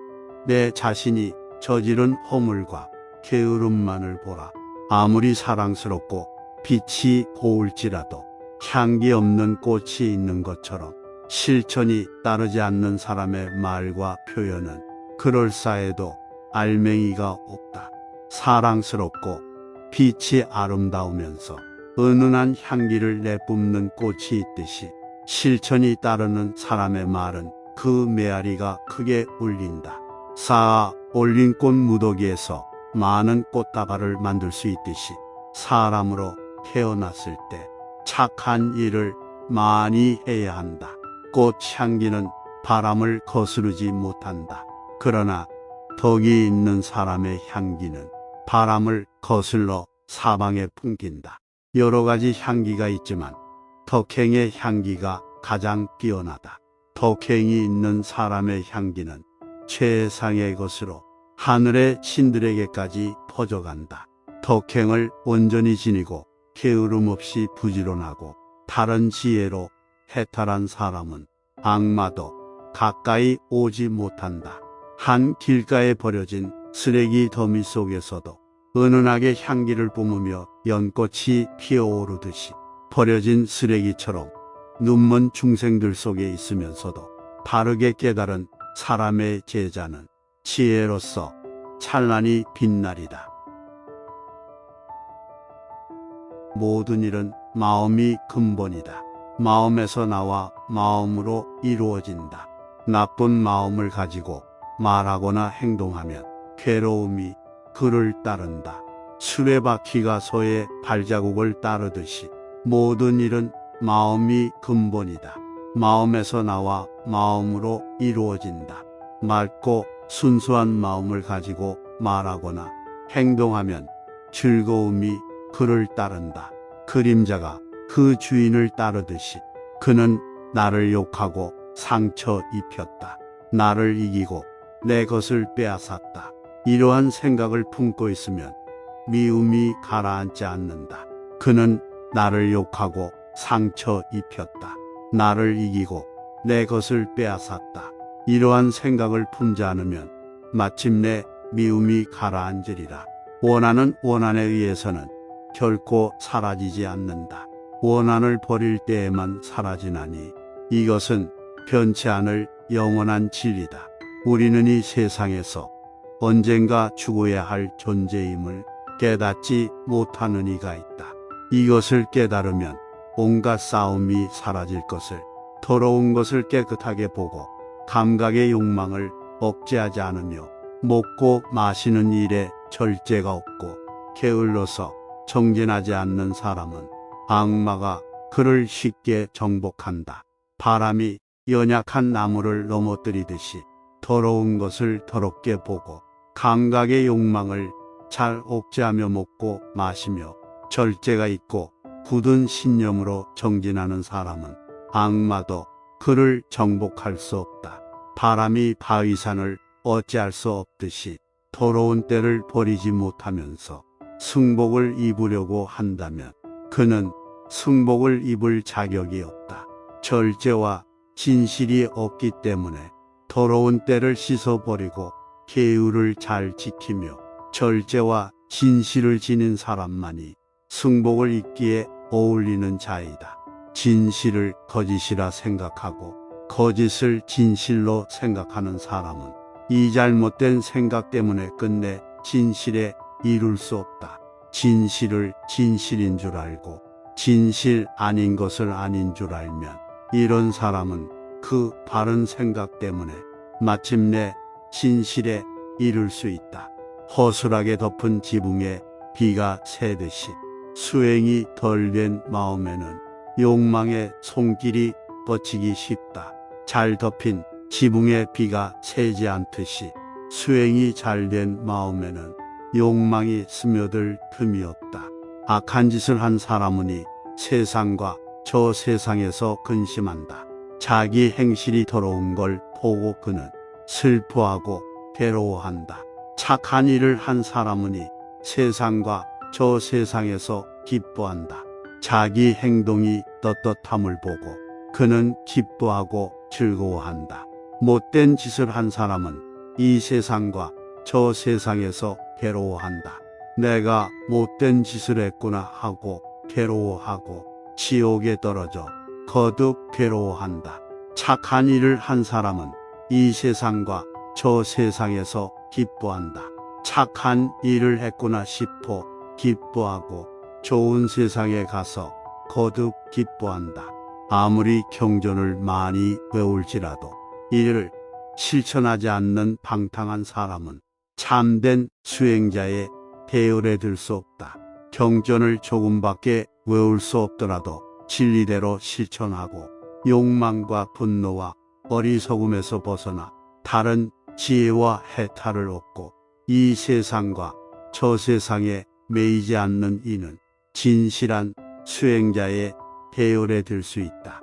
내 자신이 저지른 허물과 게으름만을 보라. 아무리 사랑스럽고 빛이 고울지라도 향기 없는 꽃이 있는 것처럼 실천이 따르지 않는 사람의 말과 표현은 그럴싸해도 알맹이가 없다. 사랑스럽고 빛이 아름다우면서 은은한 향기를 내뿜는 꽃이 있듯이 실천이 따르는 사람의 말은 그 메아리가 크게 울린다. 쌓아 올린 꽃 무더기에서 많은 꽃다발을 만들 수 있듯이 사람으로 태어났을 때 착한 일을 많이 해야 한다. 꽃향기는 바람을 거스르지 못한다. 그러나 덕이 있는 사람의 향기는 바람을 거슬러 사방에 풍긴다. 여러 가지 향기가 있지만 덕행의 향기가 가장 뛰어나다. 덕행이 있는 사람의 향기는 최상의 것으로 하늘의 신들에게까지 퍼져간다. 덕행을 온전히 지니고 게으름 없이 부지런하고 다른 지혜로 해탈한 사람은 악마도 가까이 오지 못한다. 한 길가에 버려진 쓰레기 더미 속에서도 은은하게 향기를 뿜으며 연꽃이 피어오르듯이 버려진 쓰레기처럼 눈먼 중생들 속에 있으면서도 바르게 깨달은 사람의 제자는 지혜로서 찬란히 빛나리다. 모든 일은 마음이 근본이다. 마음에서 나와 마음으로 이루어진다. 나쁜 마음을 가지고 말하거나 행동하면 괴로움이 그를 따른다. 수레바퀴가 소의 발자국을 따르듯이 모든 일은 마음이 근본이다. 마음에서 나와 마음으로 이루어진다. 맑고 순수한 마음을 가지고 말하거나 행동하면 즐거움이 그를 따른다. 그림자가 그 주인을 따르듯이 그는 나를 욕하고 상처 입혔다. 나를 이기고 내 것을 빼앗았다. 이러한 생각을 품고 있으면 미움이 가라앉지 않는다. 그는 나를 욕하고 상처 입혔다. 나를 이기고 내 것을 빼앗았다. 이러한 생각을 품지 않으면 마침내 미움이 가라앉으리라. 원한은 원한에 의해서는 결코 사라지지 않는다. 원한을 버릴 때에만 사라지나니 이것은 변치 않을 영원한 진리다. 우리는 이 세상에서 언젠가 죽어야 할 존재임을 깨닫지 못하는 이가 있다. 이것을 깨달으면 온갖 싸움이 사라질 것을, 더러운 것을 깨끗하게 보고 감각의 욕망을 억제하지 않으며 먹고 마시는 일에 절제가 없고 게을러서 정진하지 않는 사람은 악마가 그를 쉽게 정복한다. 바람이 연약한 나무를 넘어뜨리듯이 더러운 것을 더럽게 보고 감각의 욕망을 잘 억제하며 먹고 마시며 절제가 있고 굳은 신념으로 정진하는 사람은 악마도 그를 정복할 수 없다. 바람이 바위산을 어찌할 수 없듯이 더러운 때를 버리지 못하면서 승복을 입으려고 한다면 그는 승복을 입을 자격이 없다. 절제와 진실이 없기 때문에 더러운 때를 씻어버리고 계율을 잘 지키며 절제와 진실을 지닌 사람만이 승복을 입기에 어울리는 자이다. 진실을 거짓이라 생각하고 거짓을 진실로 생각하는 사람은 이 잘못된 생각 때문에 끝내 진실에 이룰 수 없다. 진실을 진실인 줄 알고 진실 아닌 것을 아닌 줄 알면 이런 사람은 그 바른 생각 때문에 마침내 진실에 이를 수 있다. 허술하게 덮은 지붕에 비가 새듯이 수행이 덜 된 마음에는 욕망의 손길이 뻗치기 쉽다. 잘 덮인 지붕에 비가 새지 않듯이 수행이 잘 된 마음에는 욕망이 스며들 틈이 없다. 악한 짓을 한 사람은 이 세상과 저 세상에서 근심한다. 자기 행실이 더러운 걸 보고 그는 슬퍼하고 괴로워한다. 착한 일을 한 사람은 이 세상과 저 세상에서 기뻐한다. 자기 행동이 떳떳함을 보고 그는 기뻐하고 즐거워한다. 못된 짓을 한 사람은 이 세상과 저 세상에서 괴로워한다. 내가 못된 짓을 했구나 하고 괴로워하고 지옥에 떨어져 거듭 괴로워한다. 착한 일을 한 사람은 이 세상과 저 세상에서 기뻐한다. 착한 일을 했구나 싶어 기뻐하고 좋은 세상에 가서 거듭 기뻐한다. 아무리 경전을 많이 외울지라도 이를 실천하지 않는 방탕한 사람은 참된 수행자의 대열에 들 수 없다. 경전을 조금밖에 외울 수 없더라도 진리대로 실천하고 욕망과 분노와 어리석음에서 벗어나 다른 지혜와 해탈을 얻고 이 세상과 저 세상에 매이지 않는 이는 진실한 수행자의 대열에 들 수 있다.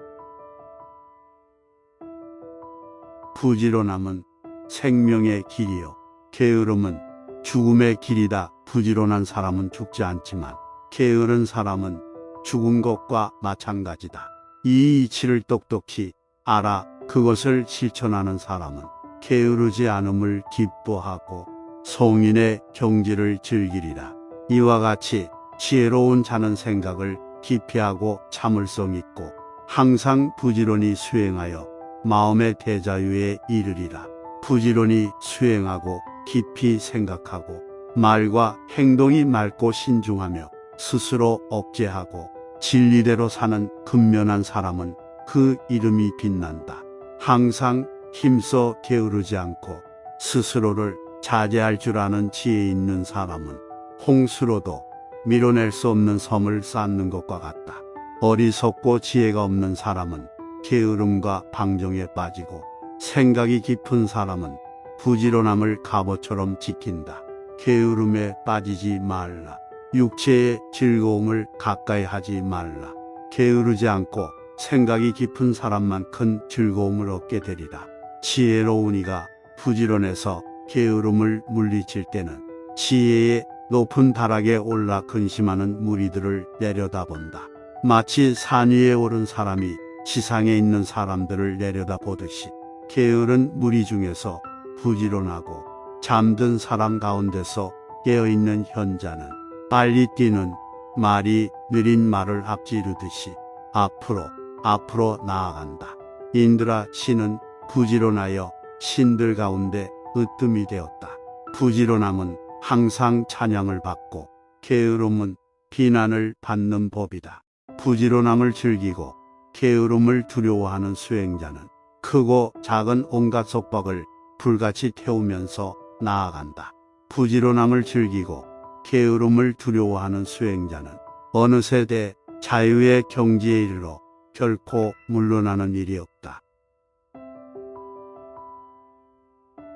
부지런함은 생명의 길이요 게으름은 죽음의 길이다. 부지런한 사람은 죽지 않지만 게으른 사람은 죽은 것과 마찬가지다. 이 이치를 똑똑히 알아 그것을 실천하는 사람은 게으르지 않음을 기뻐하고 성인의 경지를 즐기리라. 이와 같이 지혜로운 자는 생각을 깊이 하고 참을성 있고 항상 부지런히 수행하여 마음의 대자유에 이르리라. 부지런히 수행하고 깊이 생각하고 말과 행동이 맑고 신중하며 스스로 억제하고 진리대로 사는 근면한 사람은 그 이름이 빛난다. 항상 힘써 게으르지 않고 스스로를 자제할 줄 아는 지혜 있는 사람은 홍수로도 밀어낼 수 없는 섬을 쌓는 것과 같다. 어리석고 지혜가 없는 사람은 게으름과 방종에 빠지고 생각이 깊은 사람은 부지런함을 갑옷처럼 지킨다. 게으름에 빠지지 말라. 육체의 즐거움을 가까이 하지 말라. 게으르지 않고 생각이 깊은 사람만 큰 즐거움을 얻게 되리라. 지혜로운 이가 부지런해서 게으름을 물리칠 때는 지혜의 높은 다락에 올라 근심하는 무리들을 내려다본다. 마치 산 위에 오른 사람이 지상에 있는 사람들을 내려다보듯이 게으른 무리 중에서 부지런하고 잠든 사람 가운데서 깨어있는 현자는 빨리 뛰는 말이 느린 말을 앞지르듯이 앞으로 나아간다. 인드라 신은 부지런하여 신들 가운데 으뜸이 되었다. 부지런함은 항상 찬양을 받고 게으름은 비난을 받는 법이다. 부지런함을 즐기고 게으름을 두려워하는 수행자는 크고 작은 온갖 속박을 불같이 태우면서 나아간다. 부지런함을 즐기고 게으름을 두려워하는 수행자는 어느 세대 자유의 경지에 이르러 결코 물러나는 일이 없다.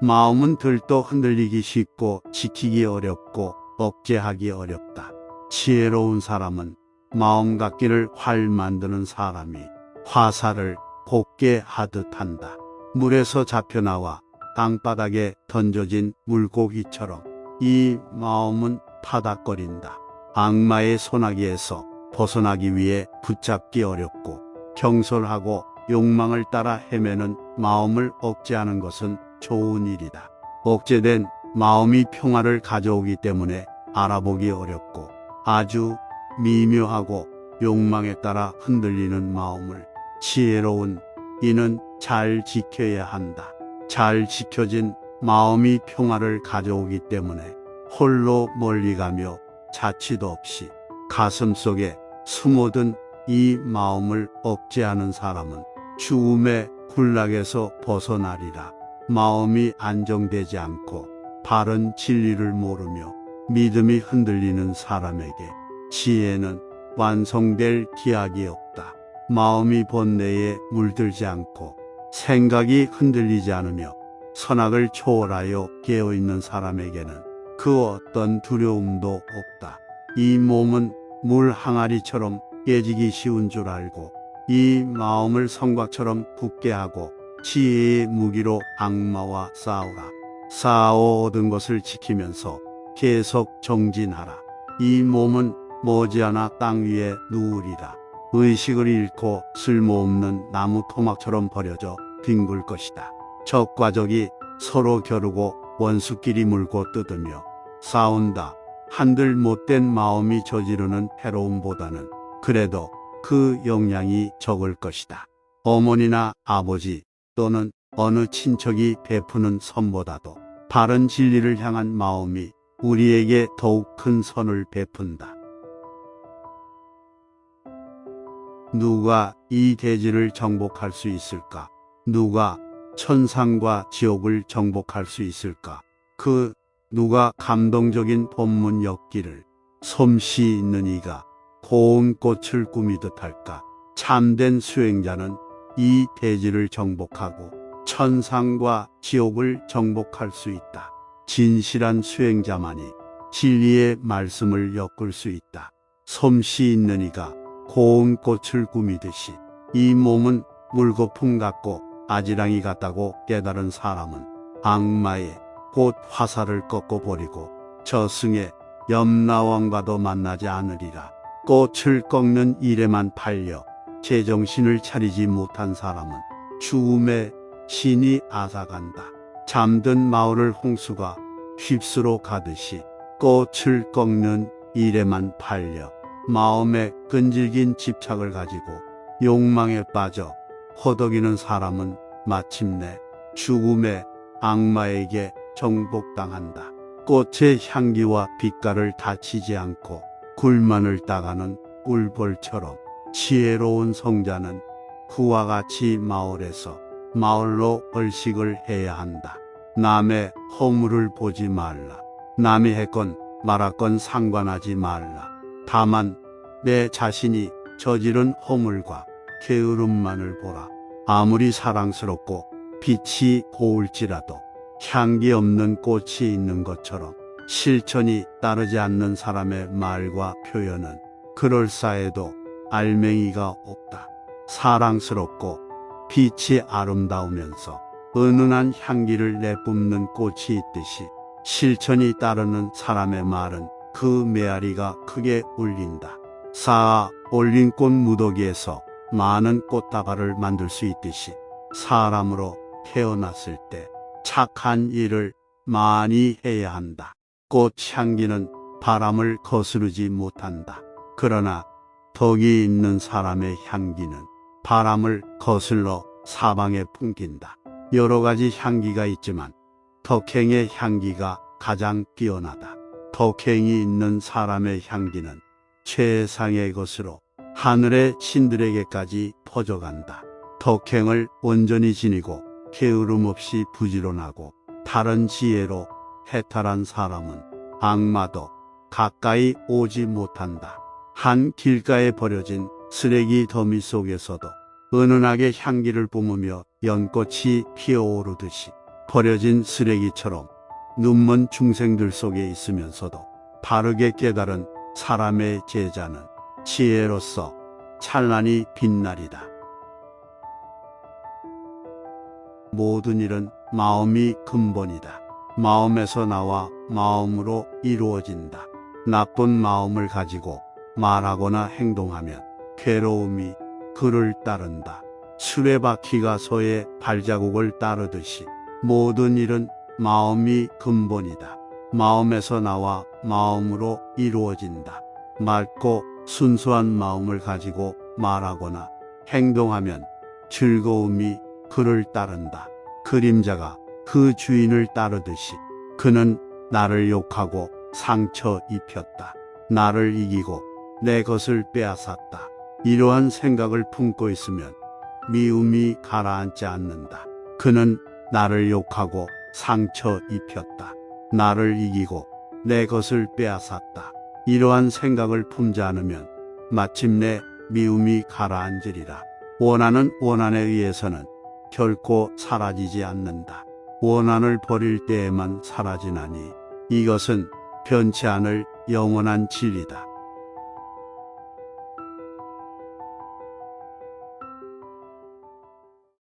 마음은 들떠 흔들리기 쉽고 지키기 어렵고 억제하기 어렵다. 지혜로운 사람은 마음 갖기를 활 만드는 사람이 화살을 곱게 하듯 한다. 물에서 잡혀나와 땅바닥에 던져진 물고기처럼 이 마음은 파닥거린다. 악마의 소나기에서 벗어나기 위해 붙잡기 어렵고 경솔하고 욕망을 따라 헤매는 마음을 억제하는 것은 좋은 일이다. 억제된 마음이 평화를 가져오기 때문에 알아보기 어렵고 아주 미묘하고 욕망에 따라 흔들리는 마음을 지혜로운 이는 잘 지켜야 한다. 잘 지켜진 마음이 평화를 가져오기 때문에 홀로 멀리 가며 자취도 없이 가슴속에 숨어든 이 마음을 억제하는 사람은 죽음의 굴락에서 벗어나리라. 마음이 안정되지 않고 바른 진리를 모르며 믿음이 흔들리는 사람에게 지혜는 완성될 기약이 없다. 마음이 번뇌에 물들지 않고 생각이 흔들리지 않으며 선악을 초월하여 깨어있는 사람에게는 그 어떤 두려움도 없다. 이 몸은 물 항아리처럼 깨지기 쉬운 줄 알고 이 마음을 성곽처럼 굳게 하고 지혜의 무기로 악마와 싸우라. 싸워 얻은 것을 지키면서 계속 정진하라. 이 몸은 머지않아 땅 위에 누우리라. 의식을 잃고 쓸모없는 나무 토막처럼 버려져 뒹굴 것이다. 적과 적이 서로 겨루고 원수끼리 물고 뜯으며 싸운다. 한들 못된 마음이 저지르는 해로움보다는 그래도 그 영향이 적을 것이다. 어머니나 아버지 또는 어느 친척이 베푸는 선보다도 바른 진리를 향한 마음이 우리에게 더욱 큰 선을 베푼다. 누가 이 대지를 정복할 수 있을까? 누가 천상과 지옥을 정복할 수 있을까? 그 누가 감동적인 본문 엮기를 솜씨 있는 이가 고운 꽃을 꾸미듯 할까? 참된 수행자는 이 대지를 정복하고 천상과 지옥을 정복할 수 있다. 진실한 수행자만이 진리의 말씀을 엮을 수 있다. 솜씨 있는 이가 고운 꽃을 꾸미듯이 이 몸은 물거품 같고 아지랑이 같다고 깨달은 사람은 악마의 곧 화살을 꺾어버리고 저승의 염라왕과도 만나지 않으리라. 꽃을 꺾는 일에만 팔려 제정신을 차리지 못한 사람은 죽음의 신이 앗아간다. 잠든 마을을 홍수가 휩쓸어 가듯이 꽃을 꺾는 일에만 팔려 마음의 끈질긴 집착을 가지고 욕망에 빠져 허덕이는 사람은 마침내 죽음의 악마에게 정복당한다. 꽃의 향기와 빛깔을 다치지 않고 굴만을 따가는 꿀벌처럼 지혜로운 성자는 그와 같이 마을에서 마을로 얼식을 해야 한다. 남의 허물을 보지 말라. 남이 했건 말았건 상관하지 말라. 다만 내 자신이 저지른 허물과 게으름만을 보라. 아무리 사랑스럽고 빛이 고울지라도 향기 없는 꽃이 있는 것처럼 실천이 따르지 않는 사람의 말과 표현은 그럴싸해도 알맹이가 없다. 사랑스럽고 빛이 아름다우면서 은은한 향기를 내뿜는 꽃이 있듯이 실천이 따르는 사람의 말은 그 메아리가 크게 울린다. 쌓아 올린 꽃 무더기에서 많은 꽃다발을 만들 수 있듯이 사람으로 태어났을 때 착한 일을 많이 해야 한다. 꽃향기는 바람을 거스르지 못한다. 그러나 덕이 있는 사람의 향기는 바람을 거슬러 사방에 풍긴다. 여러 가지 향기가 있지만 덕행의 향기가 가장 뛰어나다. 덕행이 있는 사람의 향기는 최상의 것으로 하늘의 신들에게까지 퍼져간다. 덕행을 온전히 지니고 게으름 없이 부지런하고 다른 지혜로 해탈한 사람은 악마도 가까이 오지 못한다. 한 길가에 버려진 쓰레기 더미 속에서도 은은하게 향기를 뿜으며 연꽃이 피어오르듯이 버려진 쓰레기처럼 눈먼 중생들 속에 있으면서도 바르게 깨달은 사람의 제자는 지혜로서 찬란히 빛나리다. 모든 일은 마음이 근본이다. 마음에서 나와 마음으로 이루어진다. 나쁜 마음을 가지고 말하거나 행동하면 괴로움이 그를 따른다. 수레바퀴가 소의 발자국을 따르듯이 모든 일은 마음이 근본이다. 마음에서 나와 마음으로 이루어진다. 맑고 순수한 마음을 가지고 말하거나 행동하면 즐거움이 그를 따른다. 그림자가 그 주인을 따르듯이 그는 나를 욕하고 상처 입혔다. 나를 이기고 내 것을 빼앗았다. 이러한 생각을 품고 있으면 미움이 가라앉지 않는다. 그는 나를 욕하고 상처 입혔다. 나를 이기고 내 것을 빼앗았다. 이러한 생각을 품지 않으면 마침내 미움이 가라앉으리라. 원한은 원한에 의해서는 결코 사라지지 않는다. 원한을 버릴 때에만 사라지나니 이것은 변치 않을 영원한 진리다.